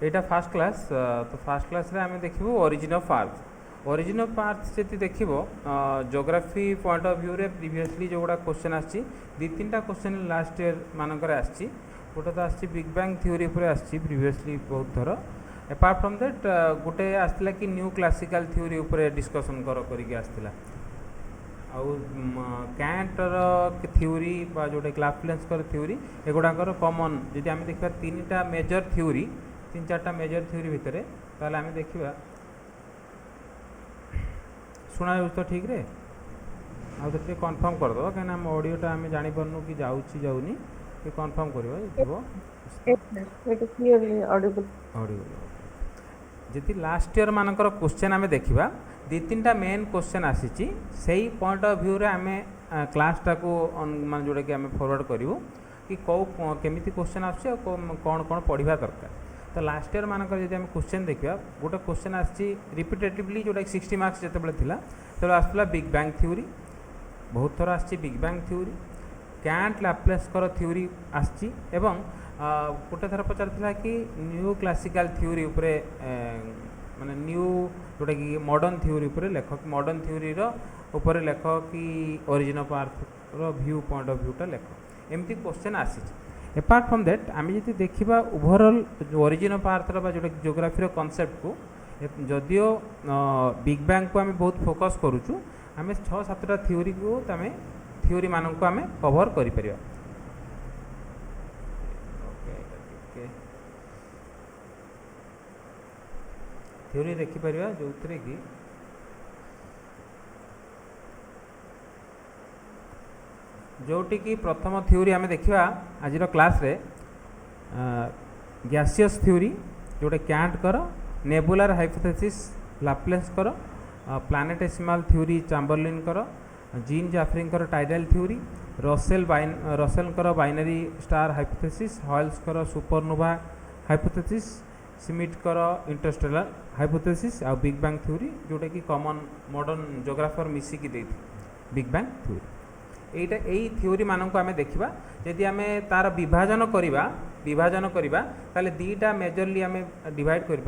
एटा first class तो first class रे आमे देखिबो origin of earth. Origin of earth जति देखिबो ज्योग्राफी पॉइंट ऑफ व्यू रे प्रीवियसली जो गुडा क्वेश्चन आछि दी तीनटा क्वेश्चन लास्ट ईयर मानकर आछि। गोटे तो आछि बिग बैंग थ्योरी ऊपर आछि प्रीवियसली बहुत थर। अपार्ट फ्रॉम दैट गोटे आसला कि न्यू क्लासिकल थ्योरी ऊपर डिस्कशन करिके आसला। आउ कैंटर थ्योरी बा जोटे लाप्लास थ्योरी एगुड़ाकर कॉमन जदि आम देखा तीन मेजर थ्योरी तीन चार्टा मेजर थ्योरी भितर ताल आम देखा शुणा तो ठीक रे आउ तो कन्फर्म करदे कहीं आम ऑडियोटा आम जापरनु कि जाऊँगी जाऊनी कन्फर्म कर जी लास्ट ईयर मानकर क्वेश्चन आम देखा दी तीन टा मेन क्वेश्चन आसी से पॉइंट ऑफ व्यू रे आम क्लासटा को मान जोटा कि आम फॉरवर्ड करूँ कि कौ केमी क्वेश्चन आसुच्छे कौन कौन पढ़ा दरकार। तो लास्ट ईयर मानकर जब आम क्वेश्चन देखा गोटे क्वेश्चन आसी रिपिटेटिवली जोटा 60 मार्क्स जिते थिला तो आसला बिग बैंग थ्योरी बहुत थर आसी big bang theory Kant Laplace theory आसी एवं गोटे थर पचार कि न्यू क्लासिकल थ्योरी उपरे माने न्यू जोटा कि मॉडर्न थ्योरी उपरे लेख मॉडर्न थ्योरी ऊपर लेख कि origin of earth view point of व्यूटा लेख एमती क्वेश्चन आसी। अपार्ट फ्रॉम दैट आम जी देखा ओवरऑल ओरिजिन ऑफ अर्थ जोटा ज्योग्राफी कॉन्सेप्ट को जदियो बिग बैंग को आम बहुत फोकस करुचु आम 6-7टा थ्योरी को आम थ्योरी मान को आम कवर कर थ्योरी देखिपर जो कि जोटी कि प्रथम थ्योरी आम देखा आज क्लास रे गैसियस थ्योरी जोटे कैंट कर नेबुलर हाइपोथेसिस लाप्लास कर प्लानेटेसिमल थ्योरी चैम्बरलिन कर Jeans Jeffreys tidal theory Russell binary star hypothesis Hoyle's कर सुपरनोवा हाइपोथेसिस सिमिट कर इंटरस्टेलर हाइपोथेसिस आ बिग बैंग थ्योरी जोटा कि कॉमन मॉडर्न ज्योग्राफर मिसिकी दे बिग बैंग थ्योरी यही थ्योरी मानक आम देखा जदि आम तार विभाजन करवा ताले दीटा मेजरली आम डिवाइड कर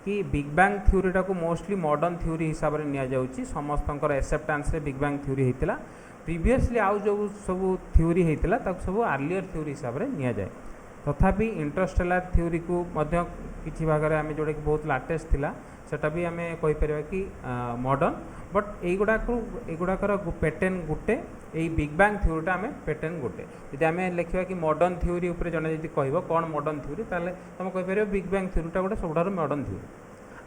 कि बिग बैंग थ्योरीटा को मोस्टली मॉडर्न थ्योरी हिसाब से नि समस्त एक्सेप्टेंस रे बिग बैंग थ्योरी होता प्रीवियसली आउ जो सब थ्योरी होता सब आर्लियर थ्योरी हिसाब से नि जाए तथापि इंटरस्टेलर थ्योरी को किसी भाग में आम जोटा कि बहुत लाटेस्ट थिला सेटा भी आम कहीपर कि मॉडर्न बट एगुड़ाकर पैटर्न गोटे यही बिग बैंग थ्योरीटा आम पैटर्न गोटे यदि आम लिखा कि मॉडर्न थ्योरी उपर जड़े जब कह कौन मॉडर्न थ्योरी ताले तुम कहीपर बिग बैंग थ्योरीटा गोटे सबुठ मॉडर्न थ्योरी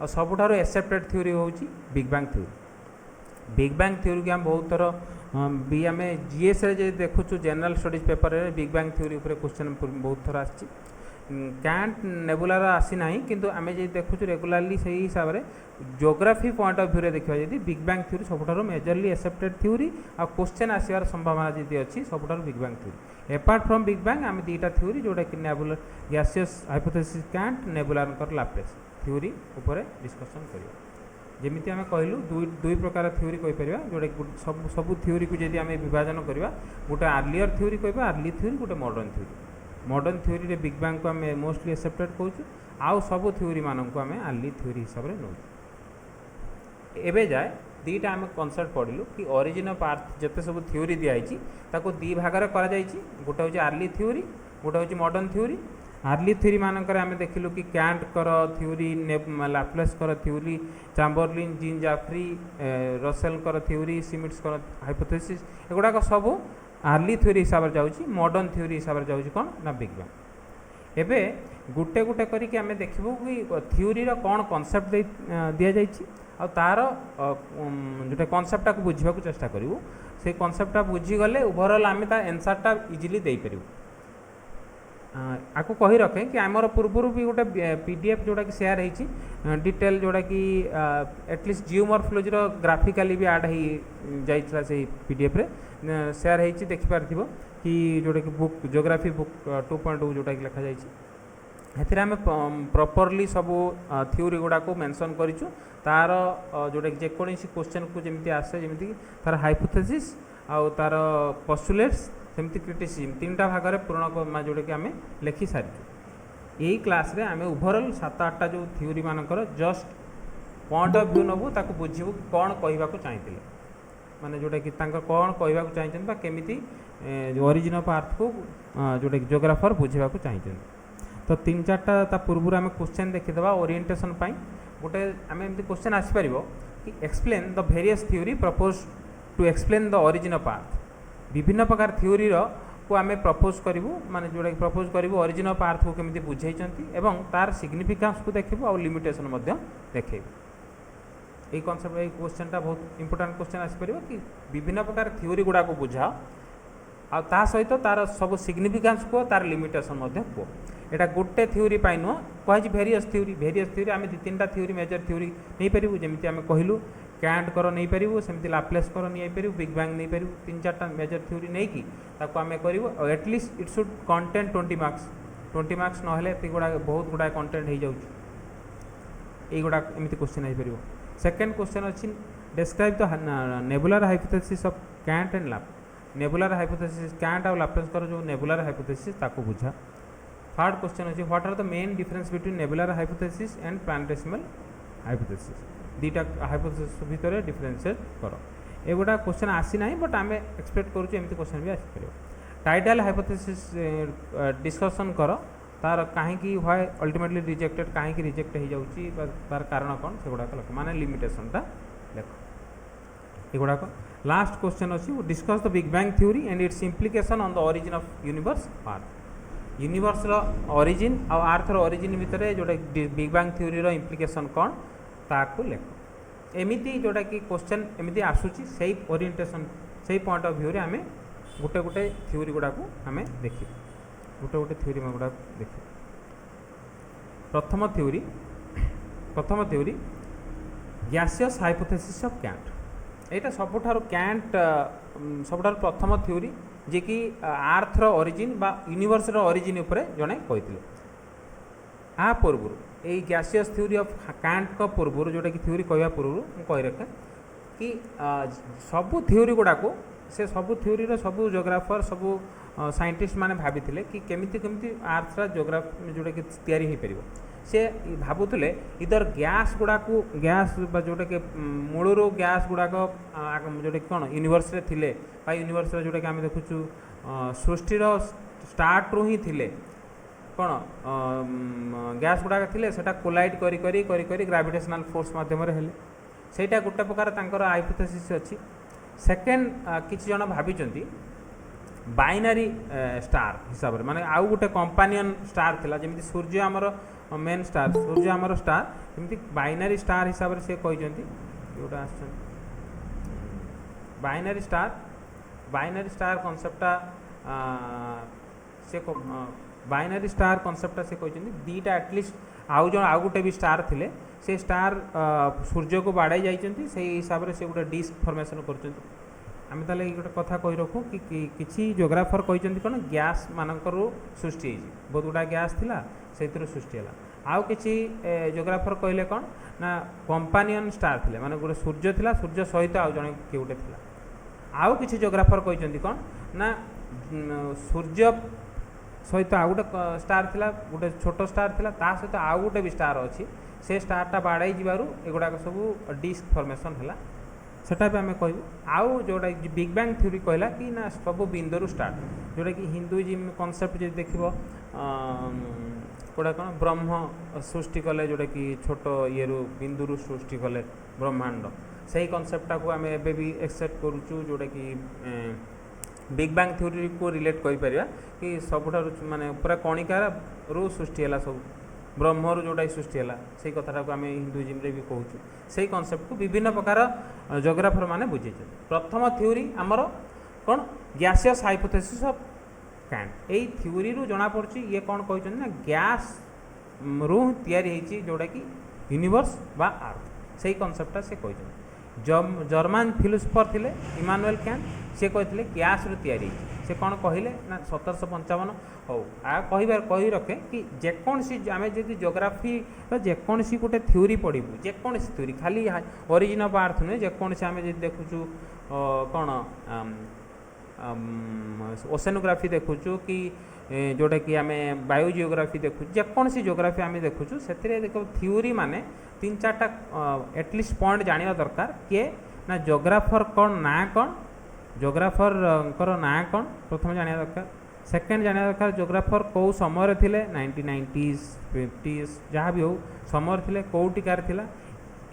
और सबुठ एक्सेप्टेड थ्योरी हूँ big bang theory. Big bang theory की आम बहुत थर भी आम जीएस रे देखुचु जनरल स्टडीज पेपर रे बिग बैंग थ्योरी उपर क्वेश्चन बहुत थर आसी कैंट नेबुलार आसी ना किंतु आम जो देखुचु रेगुलारली से हिसाब से ज्योग्राफी पॉइंट ऑफ व्यू रे देखा जी बिग बैंग थ्योरी सबुठ मेजरली एक्सेप्टेड थ्योरी आ क्वेश्चन आसवर संभावना जी अच्छी सबुठ big bang theory. Apart from big bang आम दीटा थ्योरी जोटा कि nebular gaseous hypothesis Kant nebular Laplace theory उपर डिस्कसन करवा जमी आम कहलु दुई प्रकार थ्योरी कहीपर जोटा सब सब थ्योरी को जब आम विभाजन करवा गोटे आर्लियर थ्योरी कह आर्ली थ्योरी गोटे मॉडर्न थ्योरी रे बिग बैंग को आम मोस्टली एक्सेप्टेड कहूँ आउ सब थ्योरी मानक आम आर्ली थ्योरी हिसाब से नौ एबे जाए दीटा आम कनसेप्ट पढ़लु कि ओरिजिन ऑफ अर्थ जिते सब थ्योरी दिखाई ताको दी भाग गोटे हूँ आर्ली थ्योरी गोटे हूँ मॉडर्न थ्योरी। आर्ली थ्योरी मानक आम देखिलु कि कैंट कर थ्योरी लाप्लास कर theory Chamberlin Jeans Jeffreys Russell कर थ्योरी सिमिट्स कर हाइपोथेसिस एगुड़ाक सब आर्ली थ्योरी हिसाब से जाऊँगी मॉडर्न थ्योरी हिसाब से जाऊँगी कौन ना बिग बैंग। एबे गुटे गुटे करिक आम देखबू कि थ्योरी कौन कनसेप्ट दि जाइए आ तार जोटा कनसेप्टा को बुझा चेष्टा करूँ से कनसेप्टा बुझीगले ओवरऑल आम एनसरटा इजिली दे पारू। आपको कही रखे कि आमर पूर्वर भी गोटे पीडीएफ जोटा कि शेयर होती डिटेल जोटा कि एटलिस्ट जियोमॉर्फोलॉजी ग्राफिकाली भी आड हो जाइए से पीडीएफ रे शेयर होती देखिपार कि जोटा कि बुक ज्योग्राफी बुक 2.0 जोटा कि लिखा जाए आम प्रॉपरली सब थ्योरी गुड़ा को मेंशन करूँ तार जोटा कि जेकोसी क्वेश्चन को जमी आसे जमी तार हाइपोथेसिस आउ तार पोस्टुलेट्स सेमती क्रिटिसिज्म तीन टा भाग में पूर्ण जोटा कि आम लिखि सारी यही क्लास रे आम ओभरअल 7-8टा जो थ्योरी मानकर जस्ट पॉइंट ऑफ व्यू नबू ताको बुझिबू कौन कहवाक चाहिए माने जोटा कि कौन कहवाक चाहिए केमिति ओरिजिन ऑफ अर्थ को जोटा जियोग्राफर बुझेबाक चाहिए। तो 3-4टा पूर्व आम क्वेश्चन देखीदे ओरिएंटेशन गोटे आम एमती क्वेश्चन आसपर कि explain the various theory propose to explain the origin of earth विभिन्न प्रकार थ्योरी को आम प्रपोज करूँ माने जोटा प्रपोज करूँ ओरिजिन ऑफ अर्थ को केमिति बुझेइचंती एवं तार सिग्निफिकेंस को देखिबू और लिमिटेशन देखिबू। यही कनसेप्ट ये क्वेश्चनटा बहुत इंपोर्टेंट क्वेश्चन आसपर कि विभिन्न प्रकार थ्योरी गुड़ा को बुझाओ आ ता सहित तार सब सिग्निफिकेंस को तार लिमिटेशन कह एटा गोटे थ्योरी नुह कहुई भेरियस थ्योरी आम 2-3टा थ्योरी मेजर थ्योरी नहीं पारू जमी आम कहलु कैंट कर नहीं पारू सेमती लाप्लेस कर नहीं पारू बिग बैंग नहीं पारू 3-4टा मेजर थ्योरी नहीं कि आम करूँ at least it should content 20 marks ना गुड़ा बहुत गुड़ा कंटेंट हो जाऊँ युड़ा एमती क्वेश्चन हो पार। सेकेंड क्वेश्चन अच्छी describe the nebular hypothesis of Kant and लाप नेबुलर हाइपोथेसिस कैंट और लाप्लेस कर जो नेबुलर हाइपोथेसिस ताको बुझा। थर्ड क्वेश्चन अच्छी what are the main difference between nebular hypothesis and planetesimal hypothesis दीटा हाइपोथेसिस भितर डिफरेंशिएट कर एगुड़ा क्वेश्चन आसी ना बट आम एक्सपेक्ट करूँ एमती क्वेश्चन भी आसपर। टाइडल हाइपोथेसिस डिस्कसन कर तार कहीं व्हाई अल्टीमेटली रिजेक्टेड कहीं रिजेक्ट हो जाऊँगी तार कारण कौन से गुड़ाक लिख माने लिमिटेशनटा लिख एगुड़ाक। लास्ट क्वेश्चन अच्छी discuss the big bang theory and it's implication on the origin of universe earth universe origin और अर्थ ओरिजिन भितर जोटा बिग बैंग थ्योरी इम्प्लिकेशन कौन ताकू लिख एमती जोटा कि क्वेश्चन एमती आसूची से ओरिएंटेशन से पॉइंट ऑफ व्यू रे आम गोटे गोटे थ्योरी गुड़ा को आम देखी गोटे गोटे थ्योरी गुड़ा देखिए। प्रथम theory gaseous hypothesis of Kant यहाँ सबुठार कैंट सबुठार प्रथम थ्योरी जे कि आर्थर ओरिजिन बा यूनिवर्स ओरिजिन उपरे जड़े कहते आ पूर्व यही गैसियस थ्योरी ऑफ कैंट का पूर्व जोटा कि थ्योरी कहवा पूर्व कही रखे कि सबू थ्योरी गुड़ा को से सबू थ्योरी सबू जोग्राफर सबू साइंटिस्ट माने भाभी कि केमिति केमिति आर्थर जोग्राफी जोटा कि तैयारी हो पार से भावुले इधर गैस गुड़ा को गैस जोटा कि मूलर गैस गुड़ाक जोटा कि कौन यूनिवर्स रे थिले बा यूनिवर्स जोटा कि आम देखुचु सृष्टिर स्टार्ट रु ही थिले कौन गैस गुड़ाक थिले सेटा कोलाइड करी करी करी करी ग्रेविटेशनल फोर्स माध्यम हेले सेटा गोटे प्रकार तांकर हाइपोथेसिस अच्छी। सेकेंड किछि जन भाबिचंती बाइनारी स्टार हिसाब से माने आउ गोटे कंपानियन स्टार थिला जेमिति सूर्य आमर मेन स्टार सूर्य आमर स्टार जेमिति बाइनारी स्टार हिसाब से कहते जोटा बाइनारी स्टार कनसेप्टा से बाइनारी स्टार कनसेप्टा से कहते दीटा एटलिस्ट आउ गोटे भी स्टार थिले से स्टार सूर्य को बाड़ाई जाइछन्ति से हिसाब से गोटे डिस्क फॉर्मेशन कर आम ताले गोटे कथा कही रखू कि किसी जोग्राफर कहते कौन गैस मानकर सृष्टि बहुत गुड़ा गैस थिला से सृष्टि है आउ किसी जोग्राफर कहले कौन ना कंपानियन स्टार थिले माने गोटे सूर्य थिला सूर्य सहित आउ जड़े किए गोटे थिला आउ किसी जोग्राफर कहते कौन ना सूर्य सहित आउ गोटे स्टार थिला गोटे छोट स्टार थिला ता सहित आउ गोटे भी स्टार अच्छी से स्टारटा बाड़ाई जीवारु एगुड़ाक सब डिस्क फॉर्मेशन है सेटा भी आम कहूँ आउ जोटा बिग बैंग थ्योरी कहला कि ना सब बिंदु स्टार्ट जोटा कि हिंदुइज्म कनसेप्ट जो देख गोटा कौन ब्रह्म सृष्टि कले जोटा कि छोट ये बिंदु सृष्टि कले ब्रह्मांड से ही कनसेप्टा को आम एबे भी एक्सेप्ट करुचु जोटा कि बिग बैंग थ्योरी को रिलेट कर कि सबुठ माने पूरा कणिकार रू सृष्टि है सब ब्रह्मरु जोटा सृष्टि है से कथा को आम हिंदुइज्म भी कहूँ से कनसेप्ट को विभिन्न प्रकार जोग्राफर माने बुझे। प्रथम थ्योरी आमर कौन गैसियस हाइपोथेसिस ऑफ कैंट यही थ्योरी रू जना पड़ी ये कौन कहते ना गैस रू तैयारी जोटा कि यूनिवर्स बा अर्थ से कनसेप्टा से कहते जर्मान फिलोसोफर थिले इमानुएल कैंट से कहते गैस रू तैयारी से कौन कहले ना 1755 हो आ कही रखे कि जेकोसी आम जब जोग्राफी जेकोसी गोटे थ्योरी पढ़ू जेकोसी थ्योरी खाली ओरिजिन ऑफ अर्थ नुहे जेकोसी आम जब देखुचु कौन ओसेनोग्राफी देखुचु कि जोटा कि आम बायो जियोग्राफी देखु जेकोसी जियोग्राफी आम देखु से देख थ्योरी माने 3-4टा एटलिस्ट पॉइंट जाना दरकार किए ना जियोग्राफर कौन ना कौन जियोग्राफर ना कौन प्रथम जाना दरकार सेकेंड जाना दरकार जियोग्राफर कौ समय थे 1990s 50s जहाँ भी हो समय थे कौटिकार थिला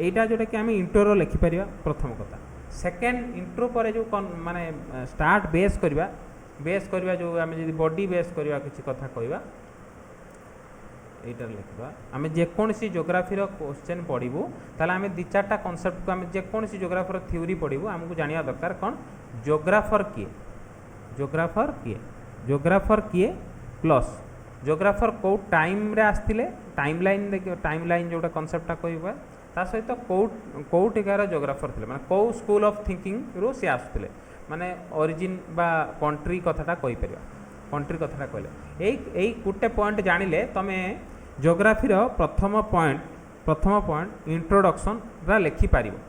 एटा जोटा कि आम इंट्रो लिखिपर प्रथम कथा सेकेंड इंट्रो पर जो माने स्टार्ट बेस करवा जो आम जी बॉडी बेस करवा किसी कथा कहवा यहीटार लिखा आम जेकोसी जियोग्राफी क्वेश्चन पढ़ू ताल आम 2-4टा कनसेप्ट को आम जेकोसी जियोग्राफर थ्योरी पढ़ू आमको जाना दरकार कौन जियोग्राफर किए प्लस जियोग्राफर कौ टाइम रे आसते टाइम लाइन जोटा कनसेप्टा कहवा ता सहित कौटिकार जियोग्राफर थे माने कौ स्कूल ऑफ थिंकिंग रू सी आसुले माने ओरिजिन बा कंट्री कथाटा कही परिया कंट्री कथाटा कहले यही गोटे पॉइंट जानिले तमे जियोग्राफी प्रथम पॉइंट इंट्रोडक्शन रा लिखि पारिबो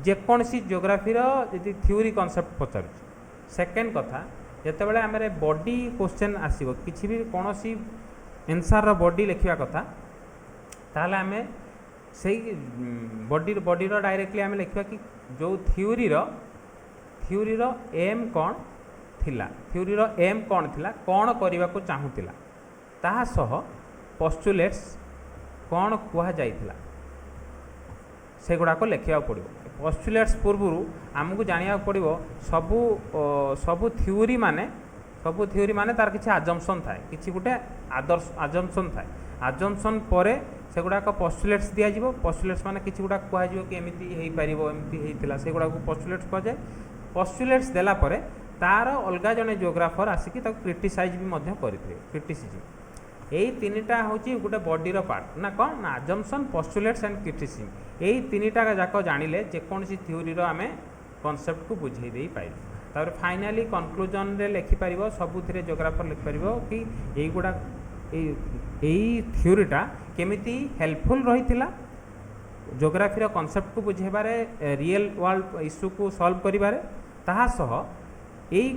जेकोसी जियोग्राफी यदि थ्योरी कॉन्सेप्ट पचार सेकेंड कथा जितेबाला आम बॉडी क्वेश्चन आसो किसी भी कौन सी एनसर बॉडी लिखा कथा ताहले आम से बॉडी डायरेक्टली आम लिखा कि जो थ्योरी एम कौन थिला थ्योरी एम कौन थिला कौन करने को चाहूला ताहा सह पोस्टुलेट्स कौन कह जाइथिला से गुड़ाक लिखा पड़ो पोस्टुलेट्स पूर्व आमको जाना पड़ो सबू थ्योरी माने तार किसी आजम्पशन थाए किसी गोटे आदर्श आजम्पशन थाए आजम्पशन पर से गुड़ाक पोस्टुलेट्स दिज्व पोस्टुलेट्स माने किसी गुड़ा कह कि एमती हो पार एमती होता से गुड़ा पोस्टुलेट्स कहुए पोस्टुलेट्स देला परे तार अलग जड़े जियोग्राफर आसिकी क्रिटिसाइज भी करते क्रिटिसिजम यही 3टा हूँ गोटे बॉडीर पार्ट ना कौन ना आजम्पशन पोस्टुलेट्स एंड क्रिटिसिजम यही 3टा जाक जानिले जेकोसी थ्योरी आम कनसेप्ट को बुझे दे पाइल तापर फाइनाली कनक्लूजन रे लिखिपर सबुथिरे जियोग्राफर लिखिपर कि यही गुड़ा यही थ्योरीटा केमिति हेल्पफुल रही जियोग्राफी कनसेप्ट को बुझेबारे रियल वर्ल्ड इश्यू को सॉल्व करिबारे ताहा सह यही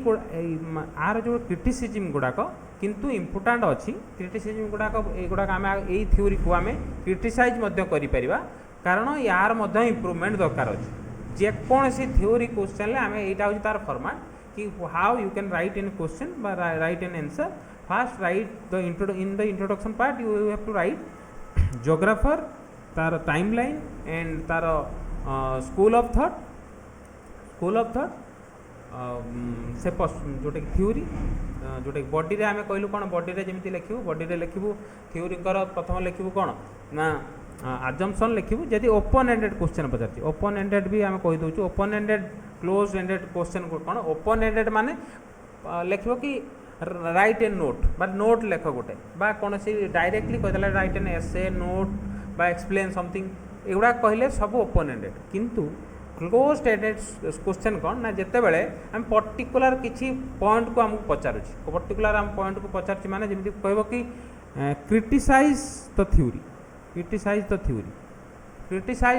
आर जो क्रिटिसिजम गुड़ाक किंतु इम्पोर्टाट अच्छी क्रिटिसिजम गुड़ाक आम यही थ्योरी को आम क्रिटिसाइज करिपरिबा कारण यार इम्प्रूवमेंट दरकार अच्छी जेकोसी थ्योरी क्वेश्चन आम यहाँ हूँ तार फॉर्मेट कि how you can write in question write in answer first write the in the introduction part you have to write geographer तार टाइम लाइन एंड तार स्कूल ऑफ थॉट से जोटा थ्योरी जोटा बॉडी रे आम कहलु कौन बॉडी रे जमी लिखू बॉडी रे लिखू थ्योरी प्रथम लिखू कौन ना आजम्पशन लिखू जदि ओपन एंडेड क्वेश्चन पचार ओपन एंडेड भी आम कहीदे open ended close ended question कौन ओपन एंडेड माने लिख कि राइट एन नोट बा नोट लेख गोटे बा कौन सी डायरेक्टली कहला राइट एन एसे नोट बा एक्सप्लेन समथिंग एगुड़ा कहले सब ओपन एंडेड किंतु क्लोज एंडेड क्वेश्चन कौन ना जिते बड़े आम पर्टिकुलर किसी पॉइंट को आमको पचारुची पर्टिकुलर आम पॉइंट को पचारुची माने जमी कह कि criticise the theory criticise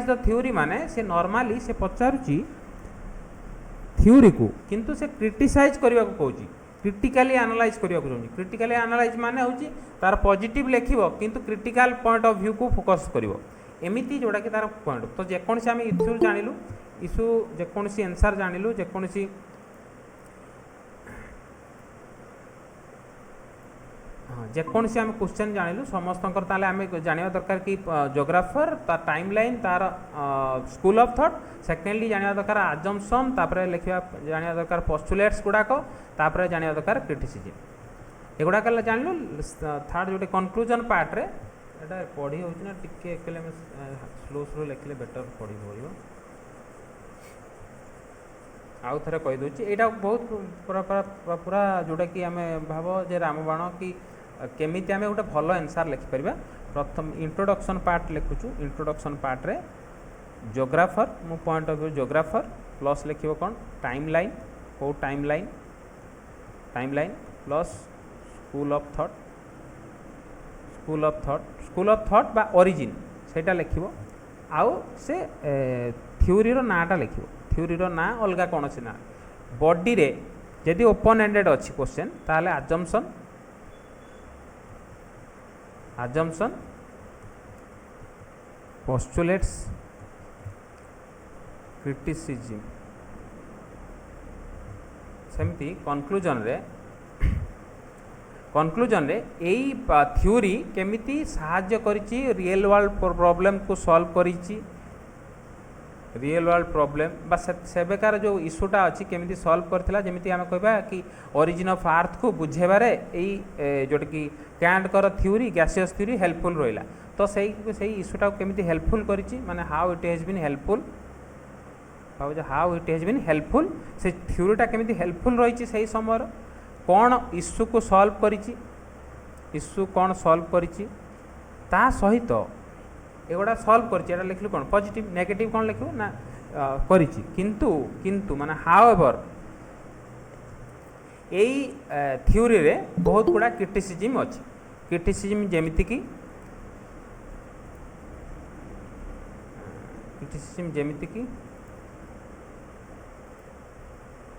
the theory माने से नॉर्मली से पचारुची थ्योरी को किंतु से क्रिटिसाइज करने को कहूँ क्रिटिकली एनालाइज करने को चाहूँ क्रिटिकली एनालाइज माने हूँ तार पॉजिटिव लिखिब किंतु क्रिटिकल पॉइंट ऑफ व्यू को फोकस करिवो एमिति जोड़ा कि तार पॉइंट तो जेकोसी आम इश्यू जानिलु इश्यू जेकोसी आंसर जानिलु जेकोसी जेकोसी आम क्वेश्चन जानिलु समस्त ताले आम जानिबा दरकार कि जियोग्राफर तार टाइम लाइन तार स्कूल ऑफ थॉट सेकेंडली जानिबा दरकार आजम्पशन तापर लिखा जानिबा दरकार पोस्टुलेट्स गुड़ाक तापर जानिबा दरकार क्रिटिसिजम एगुड़ाक जानलु थर्ड जोटे कनक्लूजन पार्ट रे एटा पढ़ी होची ना टिके स्लो लिखले बेटर पढ़ी पड़ो आउ थे कहीदे यहाँ बहुत पूरा जोटा कि आम भाव जे रामबाण कि केमिति आम गोटे भल आंसर लिखिपर प्रथम इंट्रोडक्शन पार्ट लिखुचु इंट्रोडक्शन पार्ट रे जियोग्राफर मो point of view geographer plus लिखिबो कौन टाइम लाइन को time line plus school of thought बा ओरिजिन सेटा लिखिबो आउ से थ्योरी रो नाटा लिखिबो थ्योरी रो ना अलगा कौन से ना बॉडी रे जदि ओपन एंडेड अच्छी क्वेश्चन ताहले आजम्पशन assumption, postulates, criticism. सेमती कनक्लूजन रे यही थ्योरी केमिति साहाय्य करिछि रियल वर्ल्ड प्रॉब्लम को सॉल्व करिछि रियल वर्ल्ड प्रॉब्लम बा सेबेकार जो इश्यूटा अच्छी केमिति सॉल्व करथिला जेमिति आमे कहबा कि ओरिजिन ऑफ अर्थ को बुझेबारे एई जोटा कि कैंट कर थ्योरी गैसियस थ्योरी हेल्पफुल रहिला तो सही इश्यूटा केमिति हेल्पफुल करिछि माने how it has been helpful से थ्योरीटा केमिति हेल्पफुल रही सही समय कौन इश्यू को सॉल्व करिछि इश्यू कौन सॉल्व करिछि ता सहित एगुड़ा सॉल्व करिछि एटा लिखलु कौन पॉजिटिव नेगेटिव कौन लिखलु ना करिछि किंतु माने हाउएवर एई थ्योरी रे बहुत गुड़ा क्रिटिसिज्म अछि क्रिटिसिज्म जेमिति कि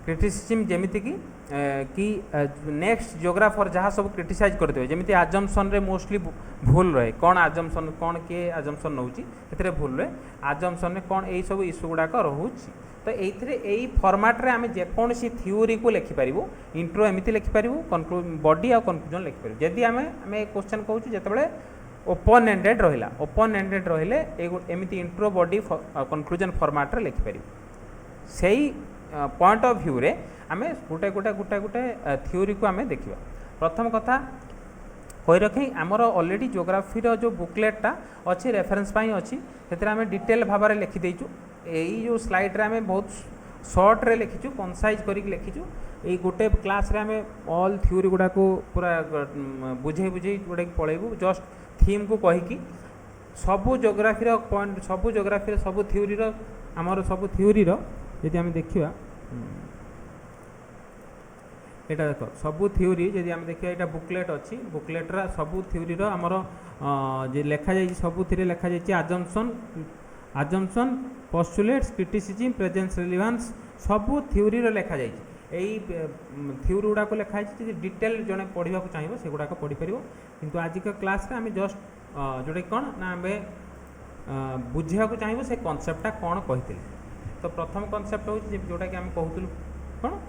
क्रिटिसिज्म जेमिति कि नेक्स्ट जियोग्राफर जहाँ सब क्रिटिसाइज करते जमी आजम्पन रे मोस्टली भूल रहे कौन आजम्पन कौन किए आजम्पन नौची से भूल रहे आजम्पन में कौन यही सब इश्यू गुड़ाक रोचे तो यही फॉर्मेट रे आम जेकोसी थ्योरी को लिखिपर इंट्रो एमती लिखिपर बॉडी आ कनक्लूजन लिखिपर जदि आम क्वेश्चन कहूँ जिते ओपन एंडेड रहिले एमती इंट्रो बॉडी कनक्लूजन फॉर्मेट रे लिखिपर से पॉइंट ऑफ व्यू रे आमे गोटे थ्योरी को आमे देखिबा प्रथम कथा कहि रखी आमर ऑलरेडी ज्योग्राफी रो जो बुकलेटा अच्छी रेफरेंस पाई अच्छी से आमे डिटेल भाव में लिखि देइचु एई जो स्लाइड रे आमे बहुत शॉर्ट रे लिखिचु कंसाइज करिक लिखिचु एई गोटे क्लास रे आमे ऑल थ्योरी गुडा को पूरा बुझे गोटे पळेबु जस्ट थीम को कहिकी सबु ज्योग्राफी रो पॉइंट सबु ज्योग्राफी रो सबु थ्योरी रो आमर सबु थ्योरी रो यदि आमे देखिबा एटा देख सबू थ्योरी जदि आम देखिए यहाँ बुकलेट अच्छी बुकलेट्रा सबू थ्योरी आमर जे लेखा जाइए सबुथिरे लेखा जाइए आजम्पन पोस्टुलेट्स क्रिटिसिज्म प्रेजेंस रिलेवेंस सबू थ्योरी लेखा जाइए यही थ्योरी गुड़ाक लिखाई डिटेल जड़े पढ़ा चाहिए से गुड़ाक पढ़ी पार किंतु आजिका क्लास रे आम जस्ट जोटा कौन ना आम बुझा चाहिए से कनसेप्टा कौन कही तो प्रथम कनसेप्ट हूँ जोटा कि आम कहूँ कौन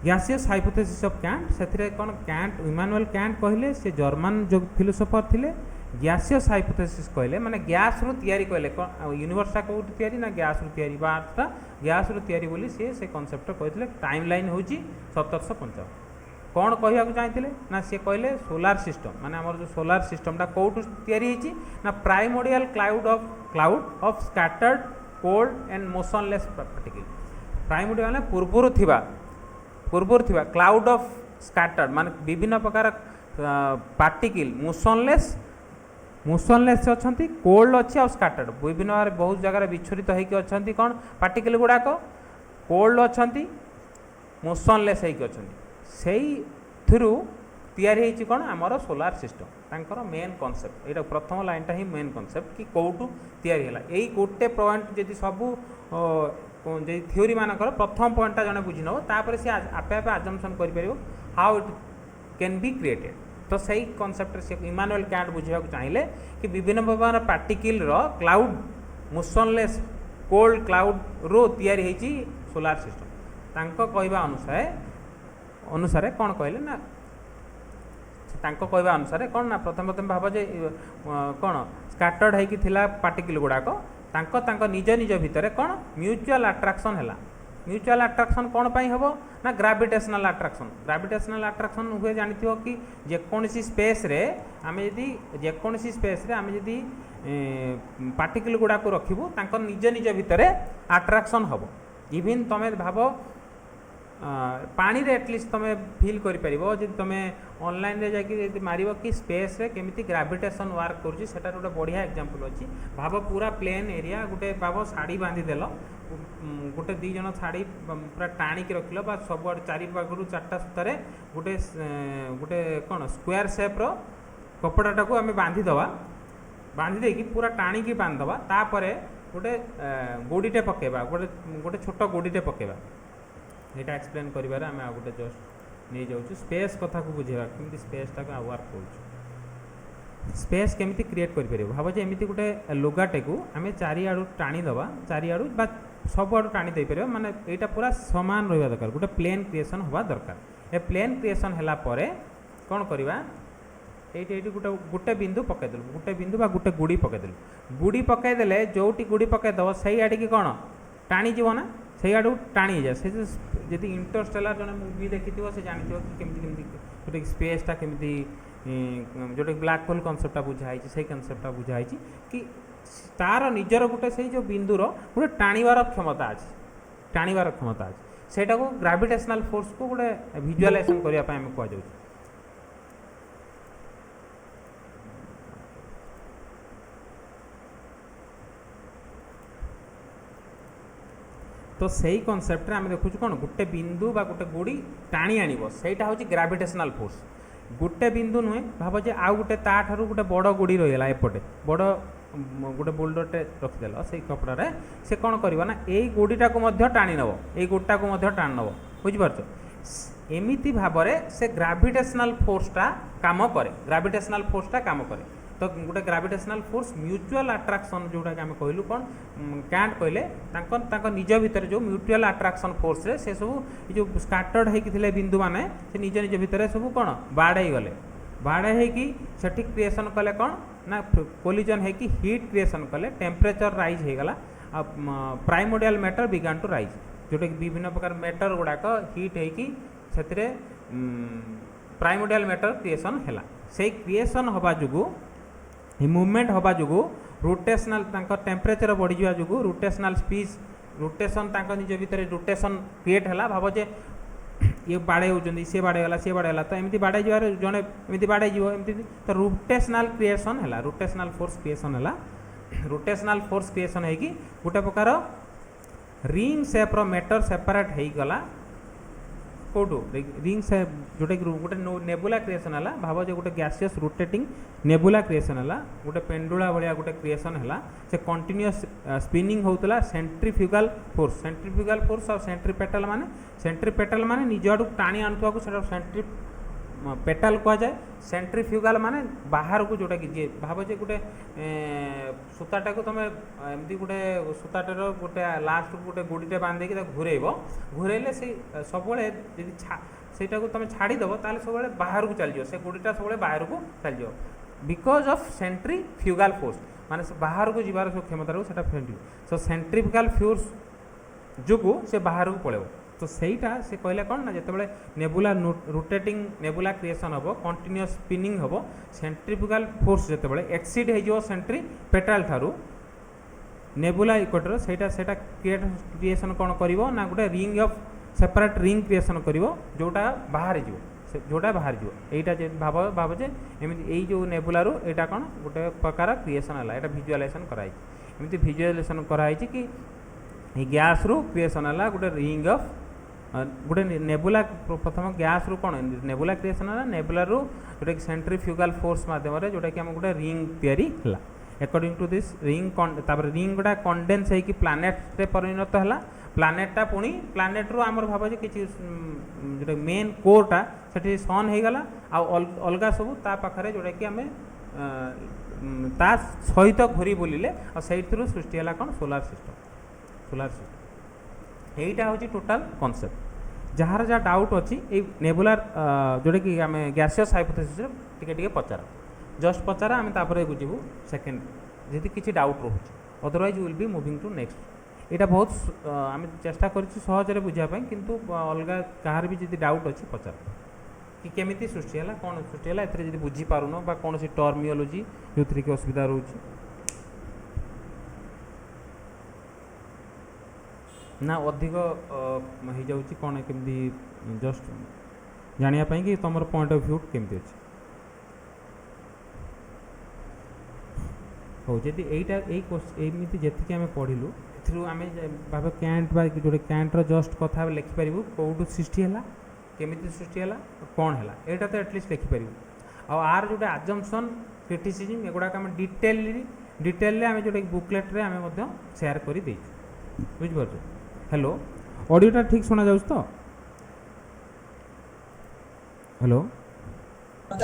गैसियस हाइपोथेसिस ऑफ कैंट से कौन कैंट इमानुएल कैंट कहले से जर्मन जो फिलोसोफर थिले गैसियस हाइपोथेसिस कहले माने गैस रु तैयारी कहले यूनिवर्सटा कोठी तैयारी ना गैस रु तैयारी बार्टा गैस रु तैयारी बोली से कॉन्सेप्ट कहते टाइम लाइन हूँ 1755 कौन कहवा चाहिए ना सी कहले सोलार सिस्टम माने आमर जो सोलार सिस्टमटा कौटू तैयारी ना primordial cloud of scattered cold and motionless particle primordial माने पूर्वर थिबा क्लाउड ऑफ स्कैटर्ड माने विभिन्न प्रकार पार्टिकल मोशनलेस अच्छी कोल्ड अच्छी और स्कैटर्ड विभिन्न भाव बहुत जगह विच्छोरित होकर अच्छा कौन पार्टिकल गुड़ाक कोल्ड अच्छा मोशनलेस होकर अच्छा से थ्रू तैयारी कौन आमर सोलार सिस्टम तांकर मेन कॉन्सेप्ट यहाँ प्रथम लाइनटा ही मेन कॉन्सेप्ट कि कौटू तैयारी है यही गोटे पॉइंट जब सबू थ्योरी मानकर प्रथम पॉइंटा जड़े बुझी नब तापर से आपे आपे आजम्पन कर how it can be created तो सही कॉन्सेप्ट से इमानुएल कैंट बुझा चाहिए कि विभिन्न प्रकार particle cloud motionless cold cloud रो तैयारी होती सोलार सिस्टम तांको कहवा अनुसार कौन कहले ना तांको कहवा अनुसार कौन ना प्रथम भाव जे कौन स्कैटर्ड होइकी थिला पार्टिकल गुड़ाक तांको निज भितर कौन म्यूचुअल अट्राक्शन है म्यूचुअल अट्राक्शन कौन पाई हम ना ग्राविटेशनल अट्राक्शन हुए जानी कि जेकोसी स्पेस रे आमे यदि जेकोसी स्पेस रे आमे यदि पार्टिकल गुड़ाक रखिबू तांको निज भितर अट्राक्शन हम इवन तमे भाव पानी रे एटलिस्ट तमे फील करि परिबो जे तमे ऑनलाइन रे जाकि मारिबो कि स्पेस रे केमिति ग्रेविटेशन वर्क करूची सेटा गोटे बढ़िया एग्जांपल अछि भाव पूरा प्लेन एरिया गोटे भाव साड़ी बांधी देलो गोटे दी जन साड़ी पूरा टाणिक रखिलो बा सब चारि पाखरु चारटा सूतारे गोटे गोटे कोन स्क्वायर शेप रो कपड़ाटा को आमे बांधी देकी पूरा टाणिकी बांध दवा तापरे गोटे गोड़ीटे पकेबा गोटे छोट गोड़ीटे पकेबा यहाँ एक्सप्लेन करिबार आमे आ गोटे जस्ट नहीं जाऊँ स्पेस कथा को बुझेबा केमती स्पेसटा को वर्क करूँ स्पेस केमिति क्रिएट कर पारे भाव जे एमती गोटे लुगाटे को आम चारिआडू टाणीदबा चारिआडू बा सब आड़ू टाणी दे पारे माने एटा पूरा समान रहा दरकार गोटे प्लेन क्रिएशन हवा दरकार ए प्लेन क्रिएशन है कौन करवा ये गोटे गोटे बिंदु पकईदेलु गोटे बिंदु बा गोटे गुड़ी पकईदेलु गुड़ी पकईदेले जोटी गुड़ी पकईदेव से आड़े कौन टाणीज ना से आड़ू टाणी जाए से जब इंटरस्टेलर जन मूवी देखी से जानी कि केमती केमती गोटे स्पेसटा केमती जोटे ब्लैक होल कनसेप्टा बुझाई से कनसेप्टा बुझाई कि तार निजर गोटे से जो बिंदुर गोटे टाणीबार क्षमता अच्छे टाणीबार क्षमता अच्छे सेटा को ग्राविटेशनल फोर्स को गोटे विजुअलाइजेशन करने कहुँ तो सही कनसेप्ट आम देखु कौन गोटे बिंदु बा गोटे गुड़ी टाणी आईटा हूँ ग्राविटेशनल फोर्स गोटे बिंदु नुहे भाव जे आउ गोटे ताठू गोटे बड़ गुड़ी रहीगला एपटे बड़ गोटे बोल्डरटे रखिदेल से कपड़े से कौन करना यही गुड़ीटा को टाणी नब यही गुड़टा को टाणी नब बुझिपार एमती भाव से ग्राविटेशनल फोर्सटा काम करे ग्राविटेशनल फोर्सटा काम करे तो गोटे ग्राविटेशनल फोर्स म्यूचुअल अट्राक्शन जोटा कि आम कहलु कौन कैंट कहले निज भितर जो म्यूचुअल अट्राक्शन फोर्स रे से सब जो स्काटर्ड होते बिंदु माने से निज निज भितर सब कौन बाड़े गले बाड़े होगी सेठी क्रिएशन कले कौन ना कोलिजन होगी हीट क्रिएशन कले टेम्परेचर राइज होगला primordial matter began to rise जोटा कि विभिन्न प्रकार मैटर गुड़ाक हीट होगी से प्राइमोडियल मैटर क्रिएशन है से क्रिएशन हवा जो मूवमेंट हवा जो रोटेशनल टेम्परेचर बढ़ी जा जो रोटेशनल स्पीड रोटेशन निज भितर रोटेशन क्रिएट है भाव जे ये बाड़े होती सी बाड़ेगला सी बाड़ेगला तो एमती बाड़े जाए जड़े एमती बाड़े एमती तो रोटेशनल क्रिएशन है रोटेशनल फोर्स क्रिएशन है रोटेशनल फोर्स क्रिएशन है गोटे प्रकार रिंग सेप्र मैटर सेपरेट होगला कौटू रिंग से जोटा कि गोटे नेबुला क्रिएशन है भाव जो गोटे गैसियस रोटेटिंग नेबुला क्रिएशन है गोटे पेंडुला भाया गोटे क्रिएशन है से कंटिन्यूअस स्पिनिंग होता सेंट्रीफ्यूगल फोर्स और सेंट्रीपेटल माने निज आड़ू टाणी आणुवा को सेंट्री पेटाल कहुए सेंट्रीफ्यूगल माने बाहर को जोटा कि भाव जे गोटे सूताटा को तुम एमती गोटे सूताटार गोटे लास्ट गोटे गुड़ीटे बांधिकी घूरेब घूरेले से सब सेटा को तुम छाड़ीदेव ताले सब बाहर को चल से गुड़ीटा सब बाहर को चल बिकज ऑफ सेंट्रीफ्यूगल फोर्स माने से बाहर को जीवार सब क्षमता सो सेंट्रीफ्यूगल फोर्स जो से बाहर को पड़े तो सहीटा से कहले कौन ना जिते नेबुला रोटेटिंग नेबुला क्रिएशन हम कंटिन्यूअस स्पिनिंग हम सेंट्रीफ्यूगल फोर्स जिते एक्सीड हो सेंट्रीपेटाल ठारू नेबुला इक्वेटर सेटा क्रिएशन कौन कर ना गोटे ring of separate ring creation कर जोटा बाहर जोटा बाहर जीटा भाव भाव जे एमती जो नेबुलारू यहाँ कौन गोटे प्रकार क्रिएशन है भिजुअलाइजेशन कराई एमती भिजुअलाइजेशन कराई कि गैस रु क्रिएशन है गोटे रिंग ऑफ गोटे नेबुला प्रथम गैस रु कौन नेबुला क्रिएशन है नेबुला रु जोटा कि सेंट्रीफ्यूगल फोर्स माध्यम जोटा कि आम गोटे रिंग तैयारी है according to this ring ring गुड़ा कंडेन्स होगी प्लानेट परिणत है प्लानेटा पुणी प्लानेट रु आमर भाव कि जो मेन कोरटा से सन हो गला अलग सब ता पाखे जोटा कि आम ता सहित घूरी बुलिले और से सृष्टि है कौन सोलार सिस्टम यहीटा हूँ टोटाल कनसेप्ट जार जहाँ डाउट अच्छी ये नेबुलार जोटा कि आम गैसियस हाइपोथेसिस टिके पचार जस्ट पचार आम तापर बुझू सेकेंड जदि किसी डाउट रोचे otherwise will be moving to next यहाँ बहुत आम चेष्टा कर सहजरे बुझापी किंतु अलग कहार भी जब डाउट अच्छी पचार कि केमिति सृष्टि है कौन सृष्टि है ए बुझीपारुन बा कौन टर्मियोलोजी जो थी कि असुविधा रोचे ना अधिक हो जाऊँगी कौन केमती जस्ट जानापी कि तुम पॉइंट ऑफ व्यू केमती अच्छे हो जदि एमती जी आम पढ़लु आम भाव कैंट बा जो कैंटर जस्ट कथा लिखिपर कौटू सृष्टि है केमिति सृष्टि है कौन है यहाँ तो एटलिस्ट लिखिपर आर जो आजम्पसन क्रिटिसिजम एगुड़ाक आम डिटेल आम जो बुकलेट्रे आम सेयार कर बुझिपार हेलो ऑडियोटा ठीक सुना जाऊँ तो हेलो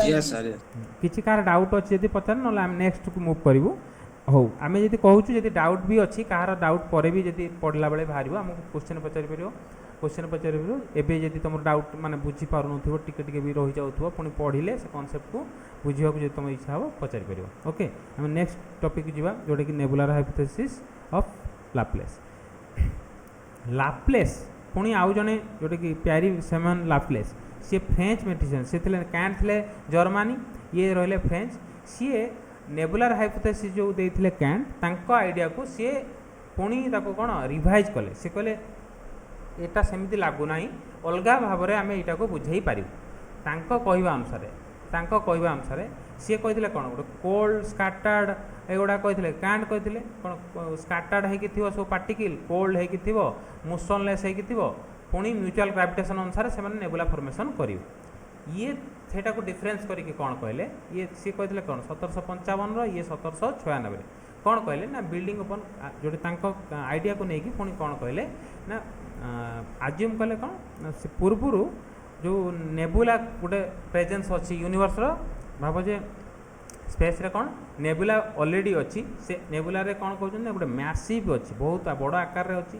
यस सर यस। किसी कार डाउट अच्छे जब पचार ना आम नेक्स्ट को मुव करूँ हो आम जी कहूँ जब डाउट भी अच्छी कहार डाउट पर भी जब पढ़ला बेले बाहर आमको क्वेश्चन पचारि पार क्वेश्चन पचारि पार एवं जब तुम डाउट माने बुझी पार टे भी रही जाऊ पुणी पढ़ले से कनसेप्ट को बुझा जो तुम इच्छा हो पचारि पार ओके आम नेक्स्ट टॉपिक जी जोटा कि nebular hypothesis of Laplace Laplace पुणी आउ जड़े जोटा कि प्यारी सेमन लाप्लेस सी फ्रेंच मेडिसिन से कैंट थे जर्मानी ये रहिले फ्रेंच सी नेबुलर हाइपोथेसिस जो देते कैंट तांको आइडिया को सी पुणी कौन रिवाइज कले सी कहले एटा सेमती लगुना अलग भाव में आम यहाँ को बुझे पारू कहवा अनुसार सी कहते कौन गोटे कोल्ड स्काटर्ड एगुड़ा कहते कैंट कहते कौन स्काटर्ड हो सब पार्टिकल कोल्ड हो मोशनलेस हो पुणी म्यूचुअल ग्राविटेशन अनुसार से नेबुला फॉर्मेशन करेंगे ये सेटा को डिफरेन्स करके कौन कहले ये सी कहते कौन 1755 ये 1796 कौन कहले ना बिल्डिंग अपन जो आइडिया को लेकिन पुणी कौन कहले ना आज्यूम कले कौन से पूर्वर जो नेबुला गोटे प्रेजेन्स अच्छी यूनिवर्स भाव जे स्पेस रे कौन नेबुला ऑलरेडी अच्छी से नेबुला रे कौन कहते गोटे मैसिव अच्छी बहुत बड़ आकार रे अच्छी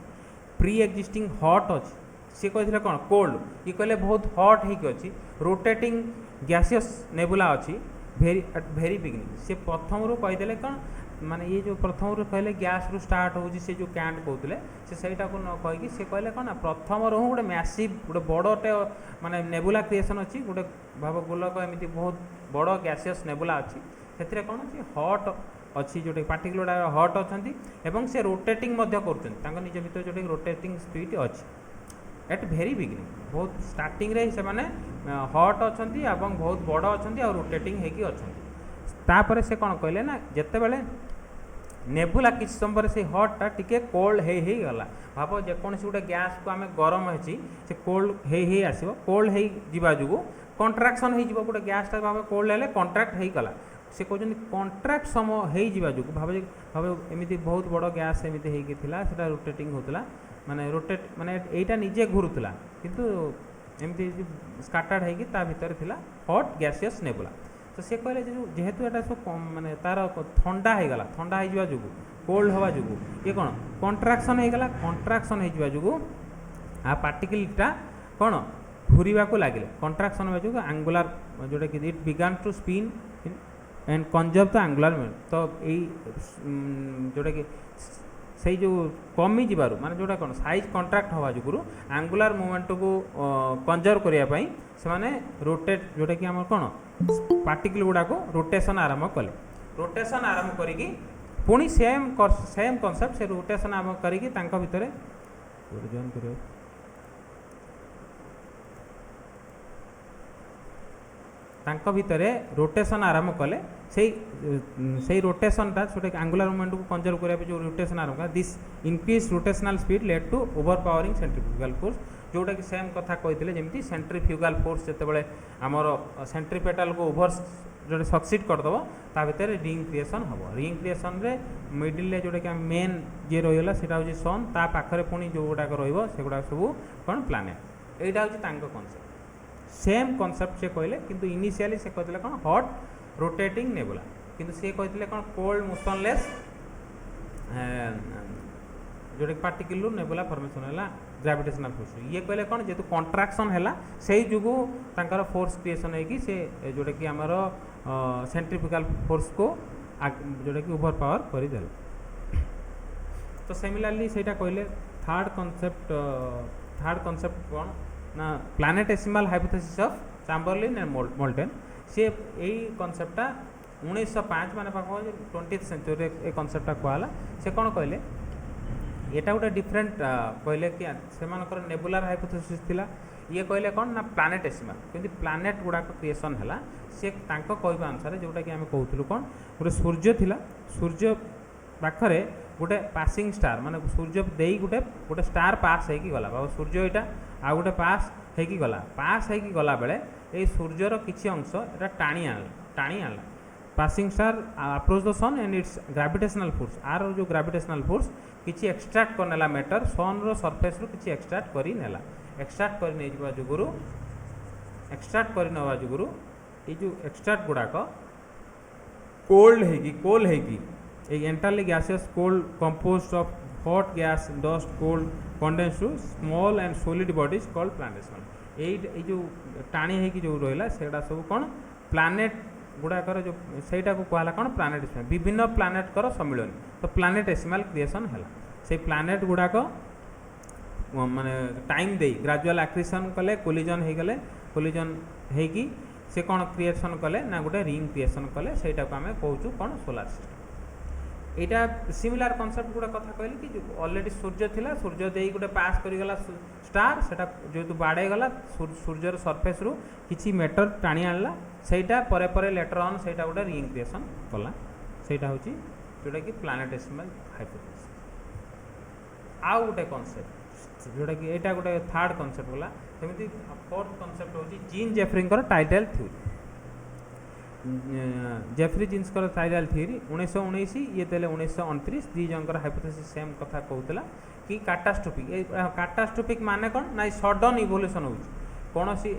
प्री एक्जिस्टिंग हॉट अच्छी सी कहते कौन कोल्ड ये कहले बहुत हॉट होगी अच्छी रोटेटिंग गैसियस नेबुला अच्छी भेरी भेरी बिगिनिंग से प्रथम रू कहीदे कौन माने ये जो प्रथम रू कहले गैस रू स्टार्ट हो से जो कैंट कहते से सहीटा को न कहीकि से कहले कौन प्रथम रू गोटे मैसिव गोटे बड़टे माने नेबुला क्रिएशन अच्छी गोटे भाव गोलक एमती बहुत बड़ गैसियस नेबुला अच्छी से कौन अच्छी हॉट अच्छी जोटे पार्टिकल गुड़ा हॉट अच्छा एवं से रोटेटिंग कर निज भर जो रोटेटिंग स्पीड अच्छी एट भेरी बिगिनिंग बहुत स्टार्टिंग रे से माने हॉट अच्छा बहुत बड़ अच्छा रोटेटिंग होपर से कौन कहले ना जिते बड़े नेबुला किसी समय से हॉटा टिके कोल्ड हो गला भाव जेकोसी गोटे गैस को आम गरम होची से कोल्ड हो आसो कोल्ड हो जो कंट्राक्शन हो गोटे गैसटा भाव कोल्ड हेल्ले कंट्राक्ट हो गला से कहते कंट्राक्ट समय हो भाव भाव एमती बहुत बड़ गैस एमती होता रोटेटिंग होता माने रोटेट माने एटा निजे घुरुला किंतु एमती स्काटर्ड होगी ता भितर थिला हॉट गैसियस नेबुला तो से कहले जेहेतु एटा सब माने तार ठंडा हो गला ठंडा हो जो कोल्ड हवा जो ये कौन कंट्राक्शन हो गला कंट्राक्शन हो जो आ पार्टिकलटा कौन घूरवा को लगे कंट्राक्शन हो जो एंगुलर जोटा कि it began to spin and conserve the angular तो यही जोटा कि से जो कमी जीवार माने जोटा कौन साइज कंट्राक्ट हवा जो एंगुलर मूवमेंट को कंजर्व करने से माने रोटेट जोटा कि आम कौन पार्टिकल गुड़ाक रोटेशन आरंभ कले रोटेशन आरंभ करी पुणी सेम कनसेप्ट से रोटेशन आरंभ करी भितर जॉइन कर भितर रोटेशन आरंभ कले से रोटेशनटा छोटे एंगुलर मूवमेंट को कंजर्व करने जो रोटेशन आरंभ this increase rotational speed led to overpowering centrifugal force जोटा कि सेम कथा कहते जमी सेंट्रीफ्यूगल फोर्स जिते आमर सेंट्रीपेटाल को ओभर जो सक्सीड करदेव ता भर रिंग क्रिएशन हम रिंग क्रिएशन रे मिडिल जोटा कि मेन जी रहीगला से हूँ सन ता पाखरे पुणी जो गुड़ाक रहा सब कौन प्लानेट यहाँ हूँ कनसेप्ट सेम कनसेप्ट से कहले किंतु इनिशियली से कहते कौन हॉट रोटेटिंग नेबुला किंतु से कहते कौन कोल्ड मोशनलेस जोटा पार्टिकल नेबुला फॉर्मेशन है ग्रेविटेशनल फोर्स ये कहले कौन जेहेतु कंट्राक्शन है से जुगु तांकर फोर्स क्रिएशन होगी से जोटा कि आमर सेंट्रीफ्यूगल फोर्स को जोटा कि ओवर पावर करदे तो सिमिलरली से कहले थर्ड कॉन्सेप्ट कौन ना planetesimal hypothesis of Chamberlin and Moulton से यही कनसेप्टा 1905 माने पाखो 20th सेंचुरी ए कनसेप्टा कहला से कौन कहले एटा गोटे डिफरेंट कहले कि सेमानकर नेबुलर हाइपोथेसिस थिला ये कहले कौन ना प्लानेटेसिमल क्योंकि प्लानेट गुड़ाक क्रिएशन है से कहवा अनुसार जोटा कि आम कहूँ कौन गोटे सूर्य थिला सूर्य पाखरे गोटे पासिंग स्टार माने सूर्य दे गोटे गोटे स्टार पास होगी गला बाबा सूर्य यहाँ आ गोटे पास होगी गला बेले ये सूर्यर किसी अंश एटा टाणी आनला passing star approach the sun and its gravitational force आर जो ग्रेविटेशनल फोर्स किसी एक्सट्राक्ट करनेला मैटर सन रो सरफेस रू किसी एक्सट्राक्ट कर नेला एक्सट्राक्ट कर नहीं जुगुरु ये जो एक्सट्राक्ट गुड़ाक कोल्ड है कोल है entirely gaseous cloud composed of hot gas dust cloud condense to small and solid bodies called planet ये जो टाणी है जो रहा से सब कौन प्लानेट गुड़ाकर जो सहीटा को कहला कौन प्लानेटेसिमाल विभिन्न प्लानेट कर सम्मिलन तो प्लानेटेसिमाल क्रिएशन है से प्लानेट गुड़ाक माने टाइम दे ग्रेजुअल एक्रिशन कले कोलिजन हो गले कोलिजन होगी से कौन क्रिएशन कले ना गोटे रिंग क्रिएशन कले से आम कहूँ कौन सोलार सिस्टम यहाँ सिमिलार कनसेप्ट गोटे कथा कहली कि जो ऑलरेडी सूर्य थिला सूर्य दे गोटे पास करीगला स्टार सेटा जो बाड़े गला सूर्यर सरफेस रु किछि मैटर टाणी आनला सेटा परे परे लेटर ऑन सेटा गोटे रिंग क्रिएशन कला सेटा होची जोटा कि प्लानेटेसिमल हाइपोथेसिस आउ गोटे कनसेप्ट जोटा कि एटा गोटे थर्ड कनसेप्ट गला सेमिति फोर्थ कनसेप्ट होची जीन जेफरींकर टाइडल थ्योरी जेफरी जीन्सकर टाइडल थ्योरी 1919 ये देले 1929 दी जनकर हाइपोथेसिस सेम कथा कहूला कि काटास्ट्रोफिक माने कौन ना सडन इवोल्यूशन होची कौन सी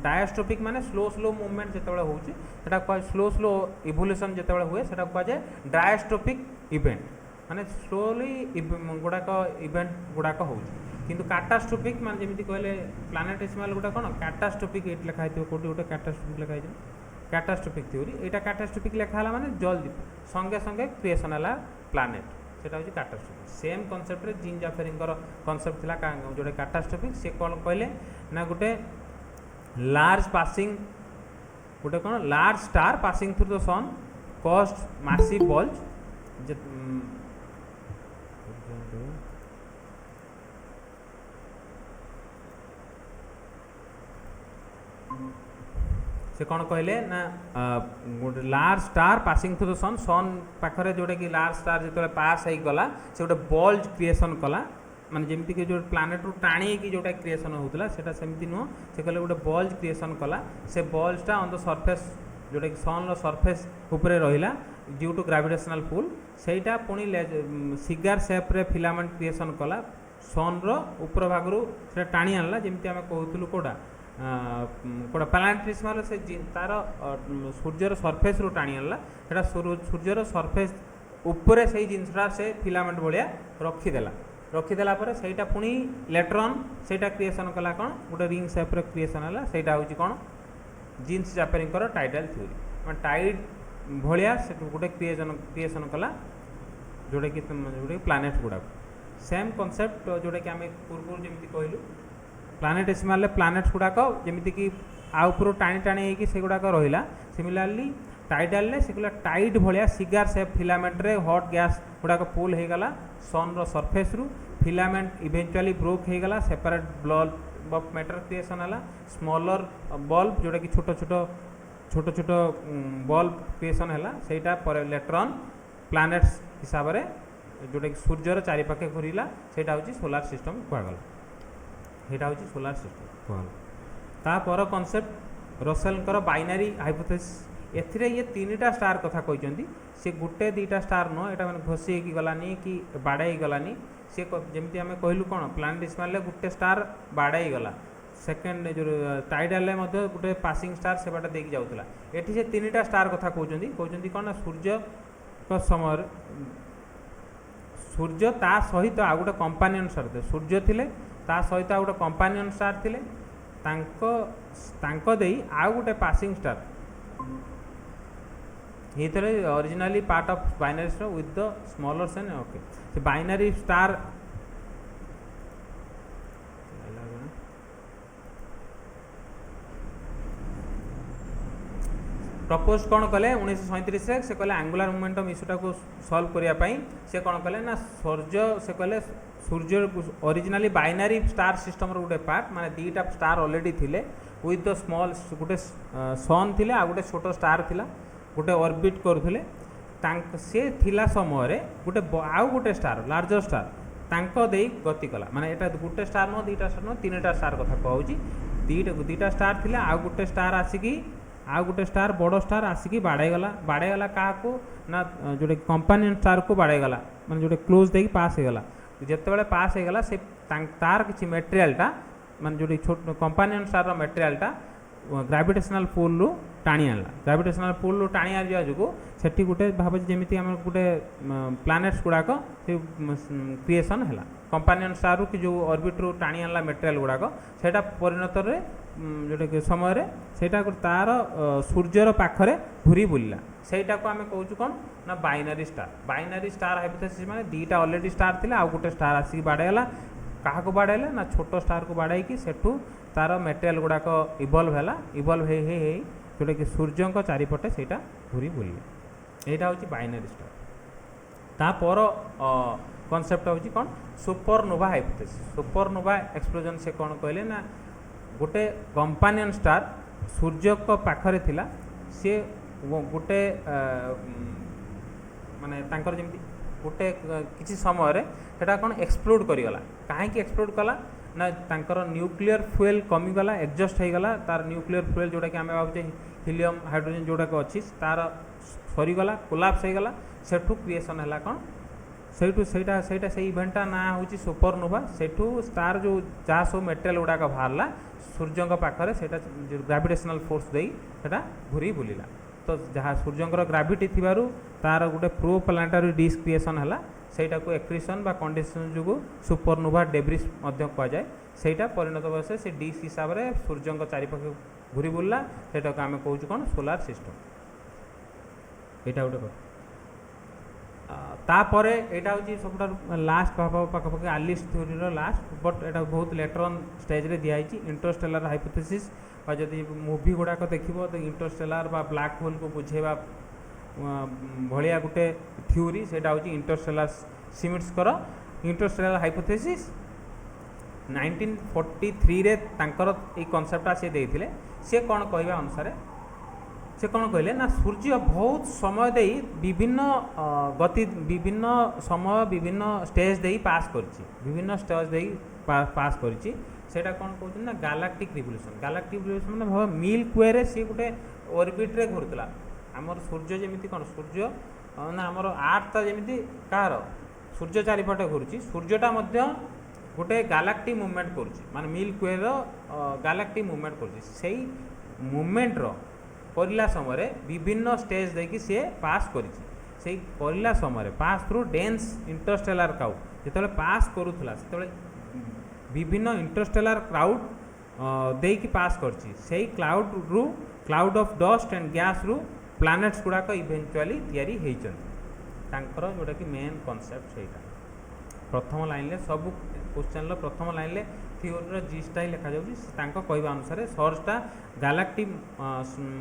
डायस्ट्रोफिक माने स्लो स्लो मूवमेंट जिते होची सेटा कह स्लो स्लो इवोल्यूशन जिते हुए सेटा कह जाए डायस्ट्रोफिक इवेंट माने स्लोली गुड़ाक इवेंट गुड़ाक होची किंतु काटास्ट्रोफिक माने जमिति कहले प्लानेटेसिमाल गुड़ा कौन काटास्ट्रोफिक ये लिखा है कोटी गोटे काटास्ट्रोफिक लिखा है कैटास्ट्रोफिक थ्योरी यहाँ कैटास्ट्रोफिक लिखा माने जल्दी संगे संगे क्रिएशन है प्लानेट सेटा हूँ कैटास्ट्रोफिक सेम कनसेप्ट रे जीन जेफरींकर कनसेप्ट थिला जोटे कैटास्ट्रोफिक से कौन कहले ना गोटे लार्ज पासिंग गोटे कौन large star passing through the sun cast massive bulge से कौन कहले ना गोटे large star passing through the sun sun पाखरे जोटे कि लार्ज स्टार जो पास हो गला से गोटे बल्ज क्रिएशन कला माने जमती कि जो प्लानेट रु टाणी कि जोटा क्रिएशन होता है सेमती नुह से कहले गोटे बल्ज क्रिएशन कला से बल्जटा ऑन द सरफेस जोटा कि सन रो सरफेस उपरे रहिला ड्यू टू ग्रेविटेशनल पुल सेटा पुणी सिगार शेप रे फिलामेंट क्रिएशन कला सन रो ऊपर भागरु से टाणी आनला जमती आमे कहउतलु कोडा कोड़ा प्लानेटेसिमाल से तार सूर्यर सरफेस रु टाणी आनला सेटा सूर्यर सरफेस उपरे से जिनसटा से फिलामेंट भलिया रखीदेला पर सेटा पुणी इलेक्ट्रॉन सेटा क्रिएशन कला कौन गोटे रिंग शेप रे क्रिएशन है सेटा होची कौन जीन्स जेफरींकर टाइडल थ्योरी मैं टाइड भलिया से गोटे क्रिएशन कला जोटा कि प्लानेट गुड़ा सेम कनसेप्ट जोटा कि आम पूर्व जमी कहलु प्लानेटेसिमाल प्लानेट्स गुड़ाक जमीती कि आउपर टाणी टाणी होगी से गुड़ाक रहा सिमिलारली टाइडाल से टाइड भाया सिगार सेप फिलामेंट रे हॉट गैस गुड़ाक पुल हो गला सन रो सरफेस रु फिलामेंट इवेंचुअली ब्रोक हो गला separate bulb of matter creation है स्मॉलर बल्ब जोटा कि छोट छोट बल्ब क्रिएशन है सेटा पर इलेक्ट्रॉन प्लानेट्स हिसाब से जोटा कि सूर्यर चारिपाखे घूरला सेटा हूँ सोलार सिस्टम कहगला यहाँ हूँ सोलार सिस्टम कहला तापर कनसेप्ट रसेलकर बाइनारी हाइपोथेसिस एथिरे ये तीनटा स्टार कथा कहते से गोटे दुईटा स्टार नुह यहाँ मैंने घोषी गलानी कि बाड़ाई गलानी सी जमी आम कहलु कौन प्लानेटेसिमाल गोटे स्टार बाड़ाई गला सेकेंड जो टाइडाल गोटे पासिंग स्टार से बाटा देकी जाऊला एठी से तीनटा स्टार कथा कहते कौन ना सूर्य समय सूर्य ता सहित आ गोटे कंपानियन स्टार थे सूर्य थिले ता सहित आ गोटे कंपानियन स्टार थिले तांको देई आ गोटे पासिंग स्टार ये originally part of binary star with the smaller Sen okay से बाइनरी स्टार प्रपोज कौन कले 1937 से कहले एंगुलर मोमेंटम इश्यूटा को सॉल्व करने से कौन कले ना सूर्य से कहले सूर्य ओरिजिनली बाइनरी स्टार सिस्टम गोटे पार्ट माने दीटा स्टार ऑलरेडी थिले विथ द स्मॉल गोटे सन थिले आ गोटे छोट स्टार थिला गोटे ऑर्बिट करुले से थिला समय गोटे आउ गोटे स्टार लार्जर स्टार तांको देई गति कला माने एटा गोटे स्टार न दुईटा स्टार न तीनटा स्टार कथा कहूची दुईटा स्टार थिला आ गोटे स्टार आसिकी आ गोटे स्टार बड़ स्टार आसिकी बाड़ेगला क्या ना जोटे कंपानियन स्टार को बाड़ेगला माने जोटे क्लोज देकी पास हो गला जितेबाला पास हो गला से तार किसी मेटेरियालटा माने जोटे छोट कंपानियन स्टार मेटेरियालटा ग्राविटेशनल पुल रु टाणी आनला ग्राविटेशनल पुल रु टाणी आनिया जो सेठी गोटे भाव जमी आम गोटे प्लानेट्स गुड़ाक क्रिएसन है कंपानियन स्टार रु कि जो ऑर्बिट रु टाणी आनला मेटेरियल गुड़ाक सेटा परिणत रे जोटा कि समय सेटा तार सूर्यर पाखरे घूरी बुलिला सेटा को आम कहूँ कौन ना बाइनरी स्टार हाइपोथेसिस माने दीटा ऑलरेडी स्टार थिला आ गोटे स्टार आसिक बाड़ेला क्या बाड़ेला ना छोट स्टार को बाड़ाई सेठू तार मेटेरियल गुड़ाक इवल्व हे जोटा कि सूर्य चारिपटे सेटा घूरी बुले यहाँ हूँ बाइनरी स्टार तापर कनसेप्ट हूँ कौन सुपरनोवा हाइपोथेसिस सुपरनोवा एक्सप्लोजन से कौन कहले ना गोटे कंपानियन स्टार सूर्य को पाखरे थिला सी गोटे माने तांकर जेमती गोटे किसी समय सेटा कौन एक्सप्लोड करिगला कहीं एक्सप्लोड कला ना तांकर न्यूक्लियर फ्यूएल कमीगला एडजस्ट हो गला तार न्यूक्लियर फ्यूएल जोटा कि आम भावे हिलियम हाइड्रोजन जोटा अच्छी तार सरीगला कोलाप्स हो गला सेठू क्रिएसन है कौन सेठू से इवेंटा ना हूँ सुपरनोवा सेठू स्टार जो जहाँ सब मेटेरियल गुड़ाक बाहरला सूर्य पाखरे सेटा ग्राविटेशनल फोर्स दे सेटा घूरी बुलिला तो जहाँ सूर्यंकर ग्राविटी थिबारु तार गोटे प्रो प्लानेटरी डिस्क क्रिएसन है सेटा को एक्रिशन बा कंडीशन जो सुपरनोवा डेब्रिस कहुए सेटा परिणत बस से डिस्क हिसाब से सूर्य चारिपाखे घूरी बुलला सेटा को आम कहूँ कौन सोलार सिस्टम यहाँ गोटे तापर यहाँ हूँ सब लास्ट पाखापाखि आलिस थ्योरी लास्ट बट यहाँ बहुत लेटर ऑन स्टेज रे दिखाई इंटरस्टेलर हाइपोथेसिस जदि मूवी गुड़ाक देखिए तो इंटरस्टेलर बा ब्लैक होल को बुझेवा भलिया गोटे थ्योरी सेटा हूँ इंटरस्टेलर सिमिट्सकर इंटरस्टेलर हाइपोथेसिस 1943 रे तांकर ए कनसेप्टा से देइथिले से कौन कहवा अनुसार से कौन कहले ना सूर्य बहुत समय दे विभिन्न गति विभिन्न समय विभिन्न स्टेज दे पास करछि विभिन्न स्टेज दे पास करछि सेटा कौन कहते ना गैलेक्टिक रिवोल्यूशन माने भाव मिल्क वे रे सी गोटे ऑर्बिट रे घुरुतला आमर सूर्य जेमिति कौन सूर्य ना आमर आर्थ जेमिति कार सूर्य चारिपटे घुरुछि सूर्यटा मध्य गोटे गैलेक्टिक मूवमेंट करुछि माने मिल्क वे रो गैलेक्टिक मूवमेंट करुछि सेही मूवमेंट रो करला समय विभिन्न स्टेज देखि सी पास करिछि सेही करला समय pass through dense interstellar cloud जेतले पास करूथला सेतले विभिन्न इंटरस्टेलर क्लाउड देकी पास करछि सेही cloud of dust and gas रु प्लैनेट्स गुड़ाक इवेंचुअली तैयारी होइछन्ति तांकर जोटा कि मेन कॉन्सेप्ट सेटा प्रथम लाइन ले सब क्वेश्चन प्रथम लाइन ले थ्योरी जीसटा ही लिखा जाउछि तांको कहबा अनुसार सर्चटा गैलेक्टिक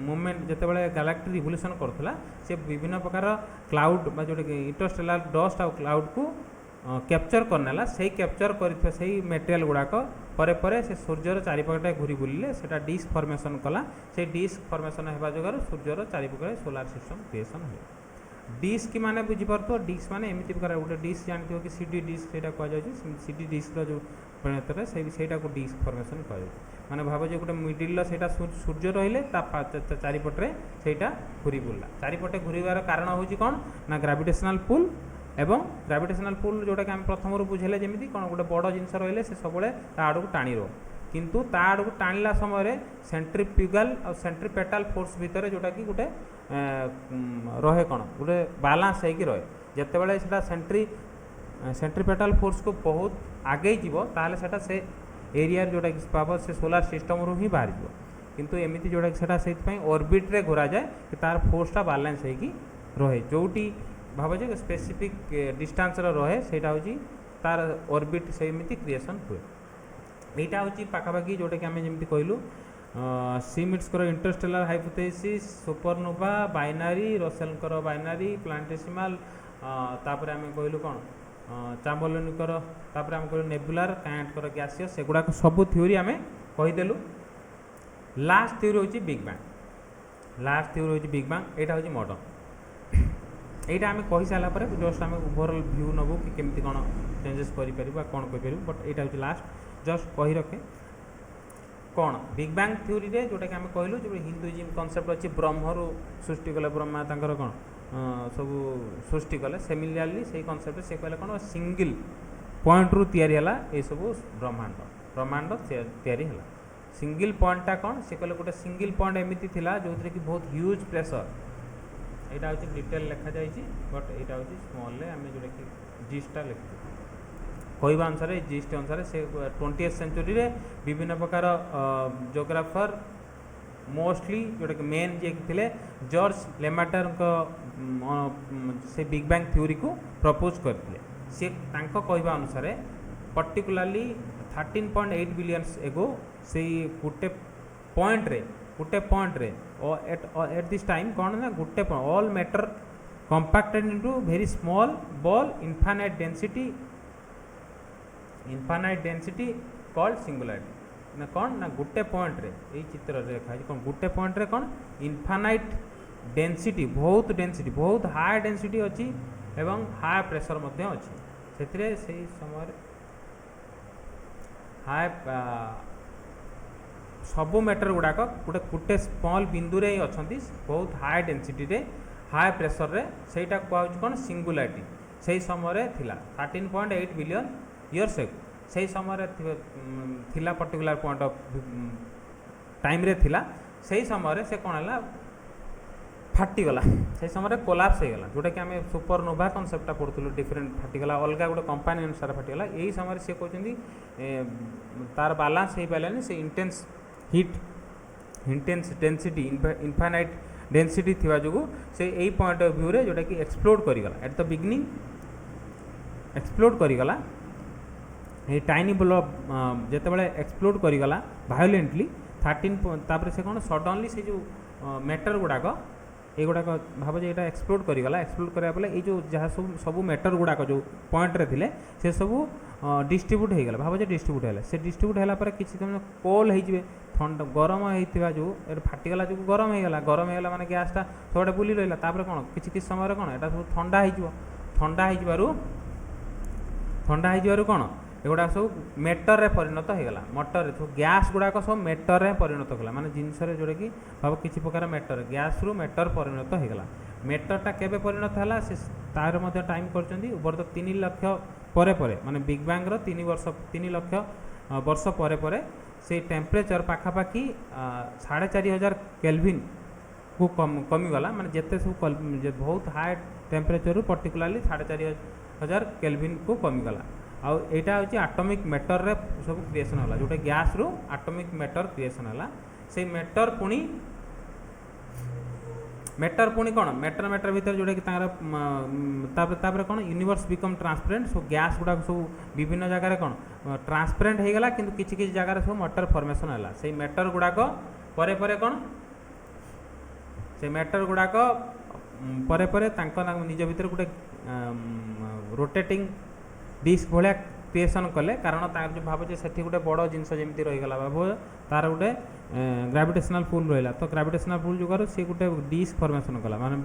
मूवमेंट जेतेबेले गैलेक्टिक रिवोल्यूशन करथला से विभिन्न प्रकार क्लाउड बा जोटा कि इंटरस्टेलर डस्ट और क्लाउड को कैप्चर करनेला से कैप्चर कर से मेटेरियल गुड़ाक परे परे से सूर्यर चारिपटे घूरी बुलिले सेटा डिस्क फॉर्मेशन कला से डिस्क फॉर्मेशन होगा जगार सूर्यर चारिपटे सोलार सिस्टम क्रिएशन हुए डिस्क माने बुझीपार डिस्क माने एमती प्रकार गोटे डिस्क जानते हो कि सीडी डिस्क सेटा कह सीडी डिस्क जो परिणत सेटा को डिस्क फॉर्मेशन कह माने भाव जो गोटे मिडिल सेटा सूर्य रहिले चारिपटे सेटा घूरी बुलला चारिपटे घूरबार कारण होची कौन ना ग्राविटेशनल पुल एवं ग्राविटेशनल पुल जोटा कि आम प्रथम बुझेले जमी कौन गोटे बड़ जिनस रही से सब आड़ को टाणी रो किंतु ता आड़ को टाणिला समय सेंट्रीफ्यूगल और सेंट्रीपेटाल फोर्स भितर जोटा कि गोटे रहे कौन गोटे बालांस होगी रहे जितेबाला से सेंट्रीपेटाल फोर्स को बहुत आगे जीवता से एरिया जोटा कि पावर से सोलार सिस्टम रू ही बाहर जीव किंतु एमती जोटा कि से ऑर्बिट रे घोरा जाए कि तार फोर्सटा बालांस होगी रहे जोटी भाव जो स्पेसिफिक डिस्टेंस रहे सेटा हूँ तार ऑर्बिट से क्रिएशन हुए यहाँ हूँ पाखापाखि जोटा कि आम जमी कहलु सिमिट्सकर इंटरस्टेलर हाइपोथेसिस सुपरनोवा बाइनरी रसेलकर बाइनरी प्लानेटेसिमाल तापर आम कहलु कौन चाम्बरलिनकर तापर आम कहलु नेबुलार काइंडकर गैसियस सेगुड़ाक सब थ्योरी आम कहीदेलु लास्ट थ्योरी हूँ बिग बैंग यहाँ हूँ मॉडर्न यहाँ आम कही सारापर जस्ट आम ओभरअल व्यू नबू कि केमती कौन चेंजेस करें कौन कहीपर बट यहाँ हूँ लास्ट जस्ट कही रखे कौन बिग बैंग थ्योरी रे जोटा कि आम कहलु जो हिंदुइज्म कॉन्सेप्ट अच्छी ब्रह्मरु सृष्टि कले ब्रह्मा तांकर कौन सब सृष्टि कले सिमिलरली से कॉन्सेप्ट से कहले कौन सिंगल पॉइंट रु तैयारी है ये सब ब्रह्मांड तैयारी है सिंगल पॉइंटा कौन से कहले गोटे सिंगल पॉइंट एमती थिला जो कि बहुत ह्यूज प्रेशर यहाँ हूँ डिटेल लिखा जाइए बट यहाँ हूँ स्मॉल आम जोटा कि जिसटा लिखी कहवा अनुसार जिस्ट अनुसार से 20th सेंचुरी रे विभिन्न प्रकार जोग्राफर मोस्टली जोटा कि मेन जे थे जॉर्ज लेमाटर से बिग बैंग थ्योरी को प्रपोज करते सी कहवा अनुसार पर्टिकुलाली 13.8 बिलियन एगो से गोटे पॉइंट रे एट दिस टाइम कौन ना गोटे all matter compacted into very small ball infinite density called singularity ना कौन ना गोटे पॉइंट रे यही चित्र रेखा कौन गोटे पॉइंट रे कौन इनफाइनाइट डेंसिटी बहुत हाई डेंसिटी अच्छी एवं हाई प्रेशर मध्य अच्छी से समय हाई सबू मैटर गुड़ाक गोटे स्मॉल बिंदु रे अच्छा बहुत हाई डेंसिटी रे हाई प्रेशर रे सेटा कहूँ कौन सिंगुलरिटी से समय थिला 13.8 बिलियन इयर्स एगो से समय थिला पर्टिकुलर पॉइंट ऑफ टाइम रे थिला से समय से कौन है फाटीगला से समय कोलाप्स हो गला जोटा कि आम सुपरनोवा कनसेप्टा पढ़ुलू डिफरेंट फाटीगला अलग गोटे कंपानी अनुसार फाटीगला यही समय से कहते तार बालांस हो पारानी से intense hit intense density infinite density थिबा जोगु से यही पॉइंट ऑफ व्यू रे जोटा कि एक्सप्लोड करिगला एट द बिगिनिंग एक्सप्लोड करिगला ये टाइनी ब्लॉक जितेबाला एक्सप्लोड करिगला वायोलेंटली 13 तापर से कौन सडनली से जो मैटर गुड़ाक एगुड़ाक भाव जो यहाँ एक्सप्लोड करिगला एक्सप्लोड कराया ये जो जहाँ सब सब मैटर गुड़ाक जो पॉइंट रे थिले से सब डिस्ट्रीब्यूट हो गला भाव जो डिस्ट्रीब्यूट है से डिस्ट्रीब्यूट है किसी दिन कोल हो ठंडा गरम होता जो फाटीगला जो गरम होगा माने गैसटा सबटे बुली रहा कौन किसी समय कौन यहाँ सब ठंडा हो कौन एगुड़ा सब मेटर रे परिणत होगा मटर सब गैस गुड़ाक सब मेटर रे परिणत होगा माने जिनस जोटा कि भाव किसी प्रकार मेटर गैस रु मेटर परिणत होगा मेटरटा केबे परिणत है से तार मध्य टाइम कर ओवर द 3 लाख परे माने बिग बैंग रो 3 लाख वर्ष परे से टेम्परेचर पाखापाखि 4500 केल्विन को कमीगला माने जिते सब बहुत हाई टेम्परेचर पर्टिकुलाली 4500 केल्विन को कमीगला आउ यहाँ हूँ आटमिक मैटर रे सब क्रिएशन है जोटा गैस रु आटमिक मैटर क्रिएशन है से मैटर पुणी कौन मैटर भीतर जोटा कि कौन यूनिवर्स बिकम ट्रांसपेरेंट सो गैस गुड़ा सब विभिन्न जगह कौन ट्रांसपेरेंट हो गला किंतु किसी जगह सब मैटर फॉर्मेशन है से मैटर गुड़ाक परे कौन से मैटर गुड़ाक परे निज भीतर गोटे रोटेटिंग डिस्क भाया क्रिएशन कले कारण तार जो भाव से गोटे बड़ जिनस जमी रहीगला भाव तार गोटे ग्राविटेशनल पुल रहा तो ग्राविटेशनल पुल जुगर सी गोटे डिस्क फॉर्मेशन कला माने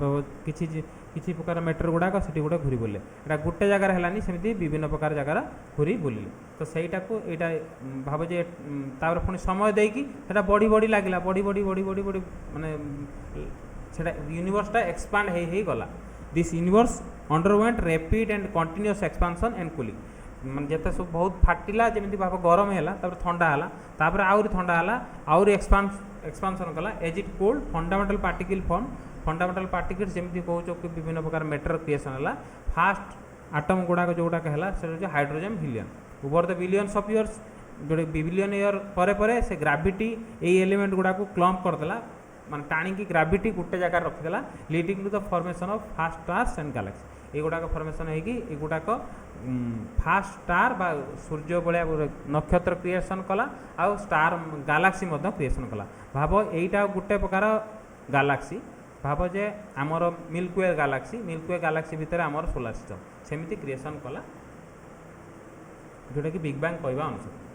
किसी प्रकार मैटर गुड़ाक से गोटे घूरी बुले यहाँ गोटे जगार है सेमती विभिन्न प्रकार जगार घूरी बुले तो सहीटा को यहाँ भाव जे तापर पुणी समय देकी बढ़ी लगे बढ़ी माने यूनिवर्सटा एक्सपांड हो गला this universe underwent rapid and continuous expansion and cooling मैं जिते सब बहुत फाटिला जमी भाव गरम है ठंडा है आउरी ठंडा है आउरी एक्सपांशन कला as it cooled fundamental particle form fundamental particles जमी कहूँ कि विभिन्न प्रकार मैटर क्रिएशन है फास्ट आटम गुड़ाक जोटाक है hydrogen helium over the billions of years जो बिलियन इयर परे से ग्राविटी यही एलिमेंट गुड़ाक क्लम्प करदेला मान टाणी ग्राविटी गोटे जगह रखीदेला leading to the formation of fast stars and galaxy एगुड़ाक फॉर्मेशन होगुड़ाक फास्ट स्टार बा सूर्य भाया नक्षत्र क्रिएशन कला आउ स्टार गैलेक्सी क्रिएशन कला भाव यहीटा गोटे प्रकार गैलेक्सी भाव जे आमर मिल्कवे गैलेक्सी भितर आमर सोलार सिस्टम सेमती क्रिएशन कला जोटा कि बिग बैंग कहवा अनुसार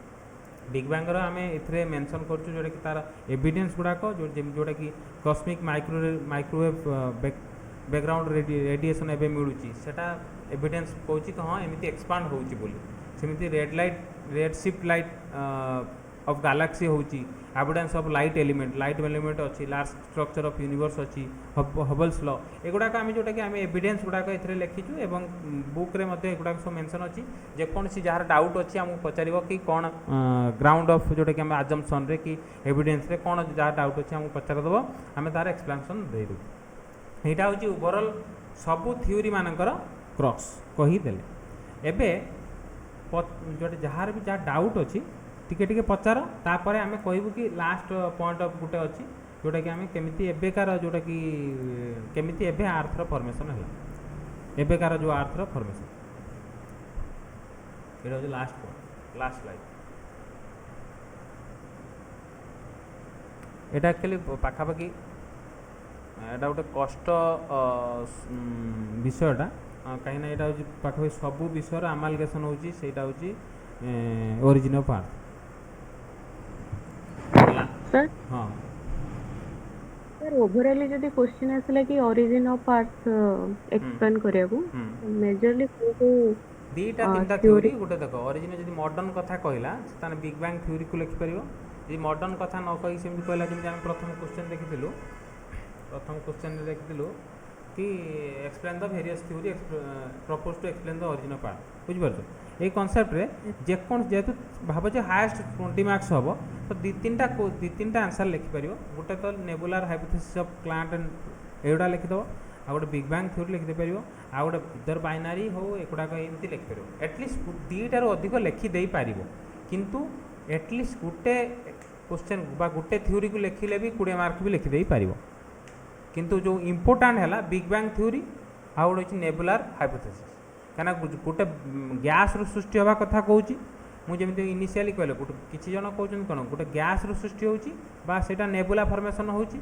बिग बैंगर आम ए मेनसन कर जोटा कि तार एविडेंस गुड़ाक जोटा कि कस्मिक माइक्रोवेव बैकग्राउंड रेडिएशन एवं मिलूँ सेटा एविडेंस कहूँ कि हाँ एमती एक्सपांड होमती red shift light of galaxy ହେଉଛି, ଆଭିଡେନ୍ସ ଅଫ୍ ଲାଇଟ୍ ଏଲିମେଣ୍ଟ ଅଛି, ଲାର୍ଜ ଷ୍ଟ୍ରକ୍ଚର ଅଫ୍ ୟୁନିଭର୍ସ ଅଛି, ହବଲ୍ସ ଲ, ଏଗୁଡ଼ାକ ଆମେ ଯେଉଁଟାକି ଆମେ ଏଭିଡେନ୍ସ ଗୁଡ଼ାକ ଏଥିରେ ଲେଖିଛୁ ଏବଂ ବୁକ୍ରେ ମଧ୍ୟ ଏଗୁଡ଼ାକ ସବୁ ମେନସନ୍ ଅଛି। ଯେକୌଣସି ଯାହାର ଡାଉଟ୍ ଅଛି ଆମକୁ ପଚାରିବ କି କ'ଣ ଗ୍ରାଉଣ୍ଡ ଅଫ୍ ଯେଉଁଟାକି ଆମେ ଆଜମ୍ପସନ୍ରେ କି ଏଭିଡେନ୍ସରେ କ'ଣ ଯାହା ଡାଉଟ୍ ଅଛି ଆମକୁ ପଚାରିଦେବ, ଆମେ ତା'ର ଏକ୍ସପ୍ଲାନେସନ୍ ଦେଇଦେବୁ। ଏଇଟା ହେଉଛି ଓଭରଅଲ୍ ସବୁ ଥିଓରି ମାନଙ୍କର କ୍ରକ୍ସ କହିଦେଲେ। ଏବେ ଯେଉଁଟା ଯାହାର ବି ଯାହା ଡାଉଟ୍ ଅଛି ଟିକେ ଟିକେ ପଚାର, ତାପରେ ଆମେ କହିବୁ କି ଲାଷ୍ଟ ପଏଣ୍ଟ ଅଫ୍ ଗୋଟେ ଅଛି ଯେଉଁଟାକି ଆମେ କେମିତି ଏବେକାର ଯେଉଁଟାକି କେମିତି ଏବେ ଆର୍ଥର ଫର୍ମେସନ୍ ହେଲା, ଏବେକାର ଯେଉଁ ଆର୍ଥର ଫର୍ମେସନ୍, ଏଇଟା ହେଉଛି ଲାଷ୍ଟ ପଏଣ୍ଟ, ଲାଷ୍ଟ ସ୍ଲାଇଡ୍। ଏଇଟା ଆକ୍ଚୁଆଲି ପାଖାପାଖି ଏଇଟା ଗୋଟେ କଷ୍ଟ ବିଷୟଟା, କାହିଁକିନା ଏଇଟା ହେଉଛି ପାଖାପାଖି ସବୁ ବିଷୟର ଆମାଲଗେସନ୍ ହେଉଛି, ସେଇଟା ହେଉଛି ଓରିଜିନ୍ ଅଫ୍ ଆର୍ଥ। ହଁ सर ओवरऑली जदी क्वेश्चन आसला कि ओरिजिन ऑफ अर्थ एक्सप्लेन करियाकू मेजरली को दीटा तीनटा थ्योरी गोटे देख ओरिजिन जदी मॉडर्न कथा कहला ताने बिग बैंग थ्योरी को लिखि परिबो। जदी मॉडर्न कथा न कहि सेमि कहला जेमि हम प्रथम क्वेश्चन देखिथिलु, प्रथम क्वेश्चन रे देखिथिलु कि explain the various theory propose to explain the origin of earth, बुझि परछो। এই কনসেপ্টরে যেহেতু ভাব যে হায়েস্ট 20 মার্কস হব, তো দুই তিনটা আনসার লিখিপার। গোটে তো নেবুলার হাইপোথেসিস অফ প্লান্ট এগুড়া লিখিদেব, ଆଉ ଗୋଟେ ବିଗ୍ ବ୍ୟାଙ୍ଗ ଥିଓରି ଲେଖିଦେଇପାରିବ, ଆଉ ଗୋଟେ ଇଦର ବାଇନାରୀ ହଉ ଏଗୁଡ଼ାକ ଏମିତି ଲେଖିପାରିବ। ଆଟଲିଷ୍ଟ ଦୁଇଟାରୁ ଅଧିକ ଲେଖିଦେଇପାରିବ, କିନ୍ତୁ ଆଟଲିଷ୍ଟ ଗୋଟେ କ୍ୱେଶ୍ଚନ୍ ବା ଗୋଟେ ଥିଓରିକୁ ଲେଖିଲେ ବି 20 ମାର୍କ ବି ଲେଖିଦେଇପାରିବ। କିନ୍ତୁ ଯେଉଁ ଇମ୍ପୋର୍ଟାଣ୍ଟ ହେଲା ବିଗ୍ ବ୍ୟାଙ୍ଗ ଥିଓରି ଆଉ ଗୋଟେ ହେଉଛି ନେବୁଲାର ହାଇପୋଥେସିସ୍। କାହିଁକିନା ଗୋଟେ ଗ୍ୟାସ୍ରୁ ସୃଷ୍ଟି ହେବା କଥା କହୁଛି ମୁଁ, ଯେମିତି ଇନିସିଆଲି କହିଲେ ଗୋଟେ କିଛି ଜଣ କହୁଛନ୍ତି କ'ଣ ଗୋଟେ ଗ୍ୟାସ୍ରୁ ସୃଷ୍ଟି ହେଉଛି ବା ସେଇଟା ନେବୁଲା ଫର୍ମେସନ୍ ହେଉଛି,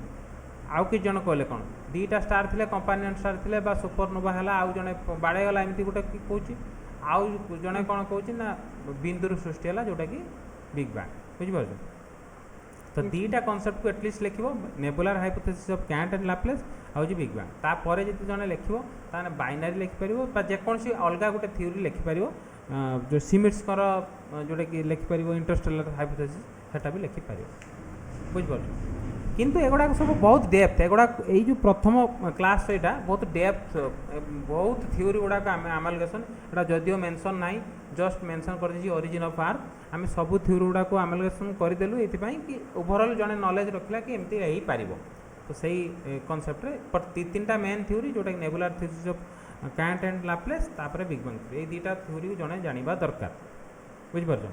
ଆଉ କିଛି ଜଣ କହିଲେ କ'ଣ ଦୁଇଟା ଷ୍ଟାର୍ ଥିଲେ କମ୍ପାନିଅନ୍ ଷ୍ଟାର୍ ଥିଲେ ବା ସୁପରନୋଭା ହେଲା ଆଉ ଜଣେ ବାଡ଼େଇଗଲା, ଏମିତି ଗୋଟେ କହୁଛି। ଆଉ ଜଣେ କ'ଣ କହୁଛି ନା ବିନ୍ଦୁରୁ ସୃଷ୍ଟି ହେଲା ଯେଉଁଟାକି ବିଗ୍ ବ୍ୟାଙ୍ଗ, ବୁଝିପାରୁଛ। ତ ଦୁଇଟା କନସେପ୍ଟକୁ ଆଟଲିଷ୍ଟ ଲେଖିବ, ନେବୁଲାର ହାଇପୋଥେସିସ୍ ଅଫ୍ କ୍ୟାଣ୍ଟ ଆଣ୍ଡ ଲାପ୍ଲେସ୍ ଆଉ ହେଉଛି ବିଗ୍ ବ୍ୟାଙ୍ଗ। ତାପରେ ଯଦି ଜଣେ ଲେଖିବ ତାହେଲେ ବାଇନାରୀ ଲେଖିପାରିବ ବା ଯେକୌଣସି ଅଲଗା ଗୋଟେ ଥିଓରି ଲେଖିପାରିବ, ଯେଉଁ ସିମିଟ୍ସଙ୍କର ଯେଉଁଟାକି ଲେଖିପାରିବ ଇଣ୍ଟରଷ୍ଟେଲାର ହାଇପୋଥେସିସ୍ ସେଟା ବି ଲେଖିପାରିବ, ବୁଝିପାରୁଛ। କିନ୍ତୁ ଏଗୁଡ଼ାକ ସବୁ ବହୁତ ଡେପ୍ଥ, ଏଗୁଡ଼ା ଏଇ ଯେଉଁ ପ୍ରଥମ କ୍ଲାସ୍ ଏଇଟା ବହୁତ ଡେପ୍ଥ, ବହୁତ ଥିଓରି ଗୁଡ଼ାକ ଆମେ ଆମାଲଗେସନ୍, ଏଇଟା ଯଦିଓ ମେନସନ୍ ନାହିଁ, ଜଷ୍ଟ ମେନସନ୍ କରିଦେଇଛି ଅରିଜିନ୍ ଅଫ୍ ଆର୍ଥ। ଆମେ ସବୁ ଥିଓରି ଗୁଡ଼ାକୁ ଆମାଲଗେସନ୍ କରିଦେଲୁ ଏଇଥିପାଇଁ କି ଓଭରଅଲ୍ ଜଣେ ନଲେଜ୍ ରଖିଲା କି ଏମିତି ହେଇପାରିବ। ତ ସେଇ କନସେପ୍ଟରେ ତିନିଟା ମେନ୍ ଥିଓରି ଯେଉଁଟାକି ନେବୁଲାର ଥିଓରିସ୍ ଅଫ୍ କ୍ୟାଣ୍ଟ ଆଣ୍ଡ ଲାପ୍ଲେସ୍, ତାପରେ ବିଗ୍ ବ୍ୟାଙ୍ଗ ଥିଓରି, ଏଇ ଦୁଇଟା ଥିଓରିକୁ ଜଣେ ଜାଣିବା ଦରକାର, ବୁଝିପାରୁଛ।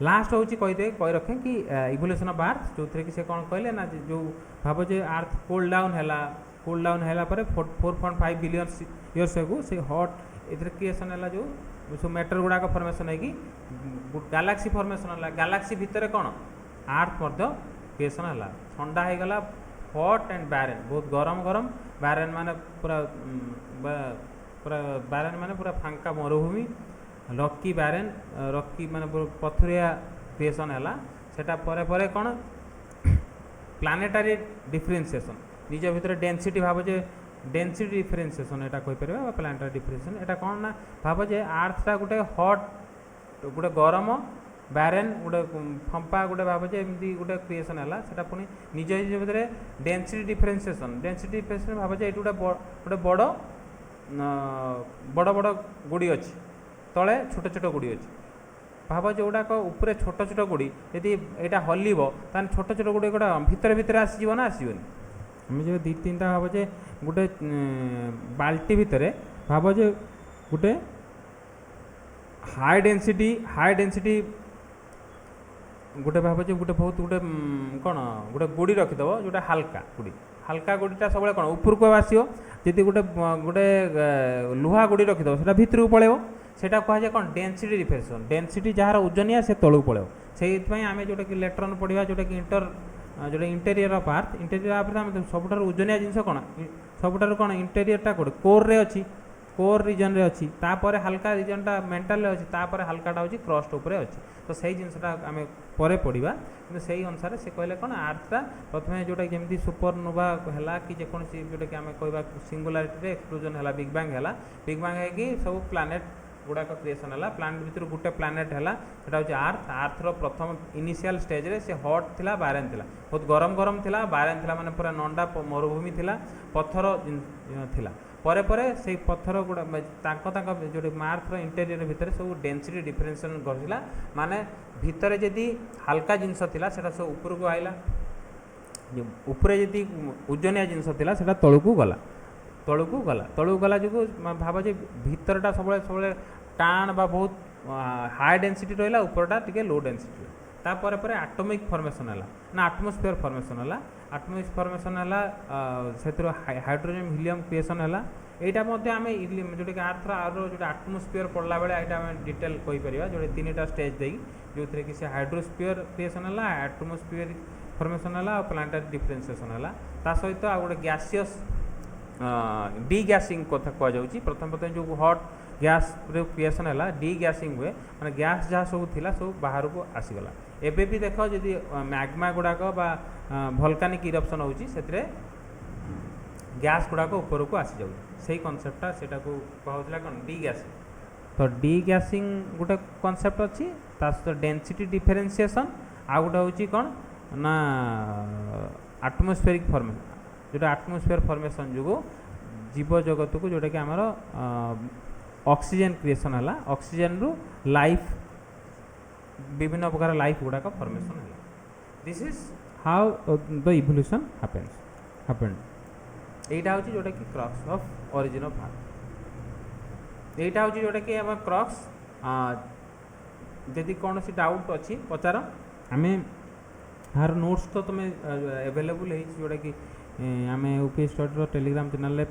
लास्ट हूँ कही रखें कि इवोल्यूशन ऑफ अर्थ, जो थी कि से कौन कहले ना जो भाव जे अर्थ कूल डाउन है 4.5 बिलियन इयर्स को से हॉट इधर क्रिएशन है जो सब मैटर गुड़ाक फॉर्मेशन है कि गैलेक्सी फॉर्मेशन है, गैलेक्सी भितर कौन अर्थ क्रिएशन है, ठंडा हो गला हॉट एंड बैरेन, बहुत गरम गरम, बैरेन माने पूरा पूरा बैरेन माने पूरा फांका मरुभूमि, रॉकी बैरेन रॉकी माने पथुरिया क्रिएशन है, सेटा परे परे कौन प्लानेटारी डिफरेन्सिएशन निज भितर डेनसीटी भाव जे डेनसीटी डिफरेन्सिएशन एटा कहि परबा बा प्लानेटारी डिफरेन्सिएशन एटा कौन ना भाव जे आर्थटा गोटे हॉट गोटे गरम बैरेन गोटे फंपा गोटे भाव जे एमती गोटे क्रिएशन है, सेटा पुणी निज निज भितर डेनसीटी डिफरेन्सिएशन भाव जे गोटे बड़ बड़ बड़ गुड़ी अच्छी तले छोट छोट गुड़ी अच्छी, भाव जोड़ाक उपरे छोट छोट गुड़ी यदि यहाँ हल्ब तान छोट छोट गुड़ी गोटे भितर भितर आसीज ना आसबनी। आम जो दी तीन टा भाव जे गोटे बाल्टी भितर भाव जे गोटे हाई डेनसीटी गोटे भाव जे गोटे बहुत गोटे कौन गोटे गुड़ी रखीदेव जोटा हाल्का गुड़ीटा सब कौन उपरक आसो, जी गोटे गोटे लुहा गुड़ी रखीदेव से भितर को पलैब, सेटा कहुए कौन डेनसीटी डिफरेन्सिएशन, डेनसीटी जार ओजनिया से तलू पलैब। से आम जोटा कि इलेक्ट्रॉन पढ़ा जोटा कि जोटा interior of earth, interior of आम सब ओजनिया जिनस कौन सबुठार कौन इंटेरियरटा कौन कोर रे अच्छी, कोर रिजन रे अच्छी, तापर हल्का रिजनटा मेंटल अच्छी, तापर हल्काटा होची क्रस्ट उपरे अच्छी। तो सही जिनसटा आम परे पढ़ा, कि सही अनुसार से कहले कौन आर्थटा प्रथम जोटा जमी सुपरनोवा है कि जेकोसी जोटा कि आम कह सिंगुलारिटी एक्सप्लोजन है, बिग बैंग है, बिग बैंग है कि सब प्लानेट गुड़ाक क्रिएसन है प्लानेट भितर गोटे प्लानेट है सेटा हूँ आर्थ आर्थर प्रथम इनिशियल स्टेज रे से हट थिला बारेन थिला बहुत गरम गरम थिला बारेन थिला माने पूरा नंडा मरुभूमि थिला पत्थर थिला परे परे से पत्थर गुड़ा जो मार्थर इंटेरियर भितर सब डेनसीटी डिफरेंशिएशन घटिला माने भितर जदि हल्का जिनस थिला सेटा सब ऊपर को आइला उपरे जदि ओजनिया जिनस थिला सेटा तळकू गला जो भाव जे भितरटा सब टाण बा बहुत हाई डेनसीटी रहा उपरटा टिके लो डेनसीटी तापर पर एटॉमिक फॉर्मेशन है ना एटमॉस्फेयर फॉर्मेशन है एटॉमिक फॉर्मेशन है से हाइड्रोजन हीलियम क्रिएशन है यहाँ आम जोटा आर्थर आर जो एटमॉस्फेयर पढ़ला बेले यहाँ आम डिटेल कहीपर जो तीन टा स्टेज दे जो थी कि हाइड्रोस्फीयर क्रिएशन है एटमॉस्फेयर फॉर्मेशन है प्लानेटरी डिफरेंशिएशन है सहित आ गोटे गैसियस डी गैसिंग कथा कहुच्छी प्रथम जो हट गैस क्रिएशन है डी गैसिंग हुए मैंने गैस जहाँ सब थिला सब बाहर को आसीगला एबे भी देख जदि मैग्मा गुड़ाक भल्कानिक इरप्शन होची से गैस गुड़ाक ऊपर को आसी जाऊ से कनसेप्टा से कहला कौन डी गैसिंग तो डी गैसिंग गोटे कनसेप्ट अच्छी सहित डेनसीटी डिफरेंशिएशन आ गोटे हूँ कौन ना एटमॉस्फेरिक फॉर्मेशन जोटा एटमॉस्फेयर फॉर्मेशन जो जीव जगत को जोटा कि आमर ऑक्सीजन क्रिएशन है ऑक्सीजन रु लाइफ विभिन्न प्रकार लाइफ गुड़ाक फॉर्मेशन है this is how the evolution happened यहाँ हूँ जोटा कि crux of origin of heart यहाँ हूँ जोटा कि आम क्रक्स जदि कौन सी डाउट अच्छी पचार आम यार नोट्स तो तुम एवेलेबल है जोटा कि आम UP study Telegram channel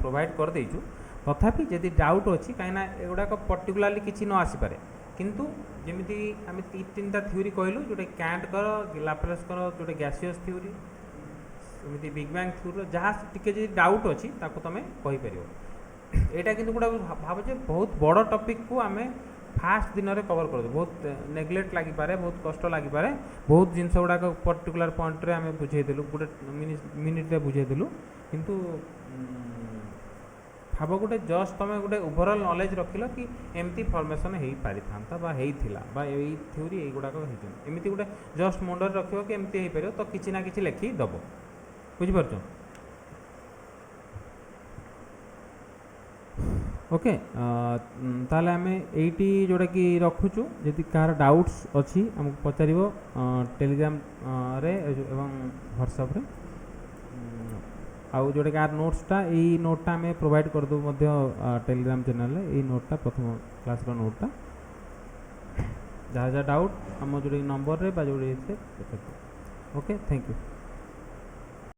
provide कर देचु तथापि जदि डाउट अच्छी कहीं एगुड़ाक पर्टिकुलाली किसी न आसीपे किंतु जमीती आम तीन टा थ्योरी कहलु जोटा कैंट कर लाप्लास कर जोटा गैसियस थ्योरी एमती बिग बैंग थ्योरी जहाँ टिके जदि डाउट अच्छी ताको तुम कहीपर यहाँ कि गोटे भाव बहुत बड़ टॉपिक को आम फास्ट दिन में कवर कर बहुत नेग्लेक्ट लगी पारे बहुत कष्ट लगी पारे बहुत जिनस गुड़ाक पर्टिकुलर पॉइंट रे आम बुझेदेलु गोटे मिनिट बुझेदेलु किंतु भाव गोटे जस्ट तुम गोटे ओवरऑल नॉलेज रखिल कि एमती फॉर्मेशन हो पारि था यही थ्योरी युड़ाक एमती गोटे जस्ट मुंडर रख कि एमती हो पार तो किसी ना कि लेखि दब बुझिपार ओके ताले आम एटी जोटा कि रखुचु जदि कहार डाउट्स अच्छी आमको पचार टेलीग्राम रे एवं व्हाट्सएप रे आउ जोटा कि आर नोट्सटा यही नोटटा आम प्रोवाइड करदेबू टेलीग्राम चैनल ये नोटटा प्रथम क्लास नोटटा जहाँ जहाँ डाउट आम जो नंबर रे बा जो ओके थैंक यू।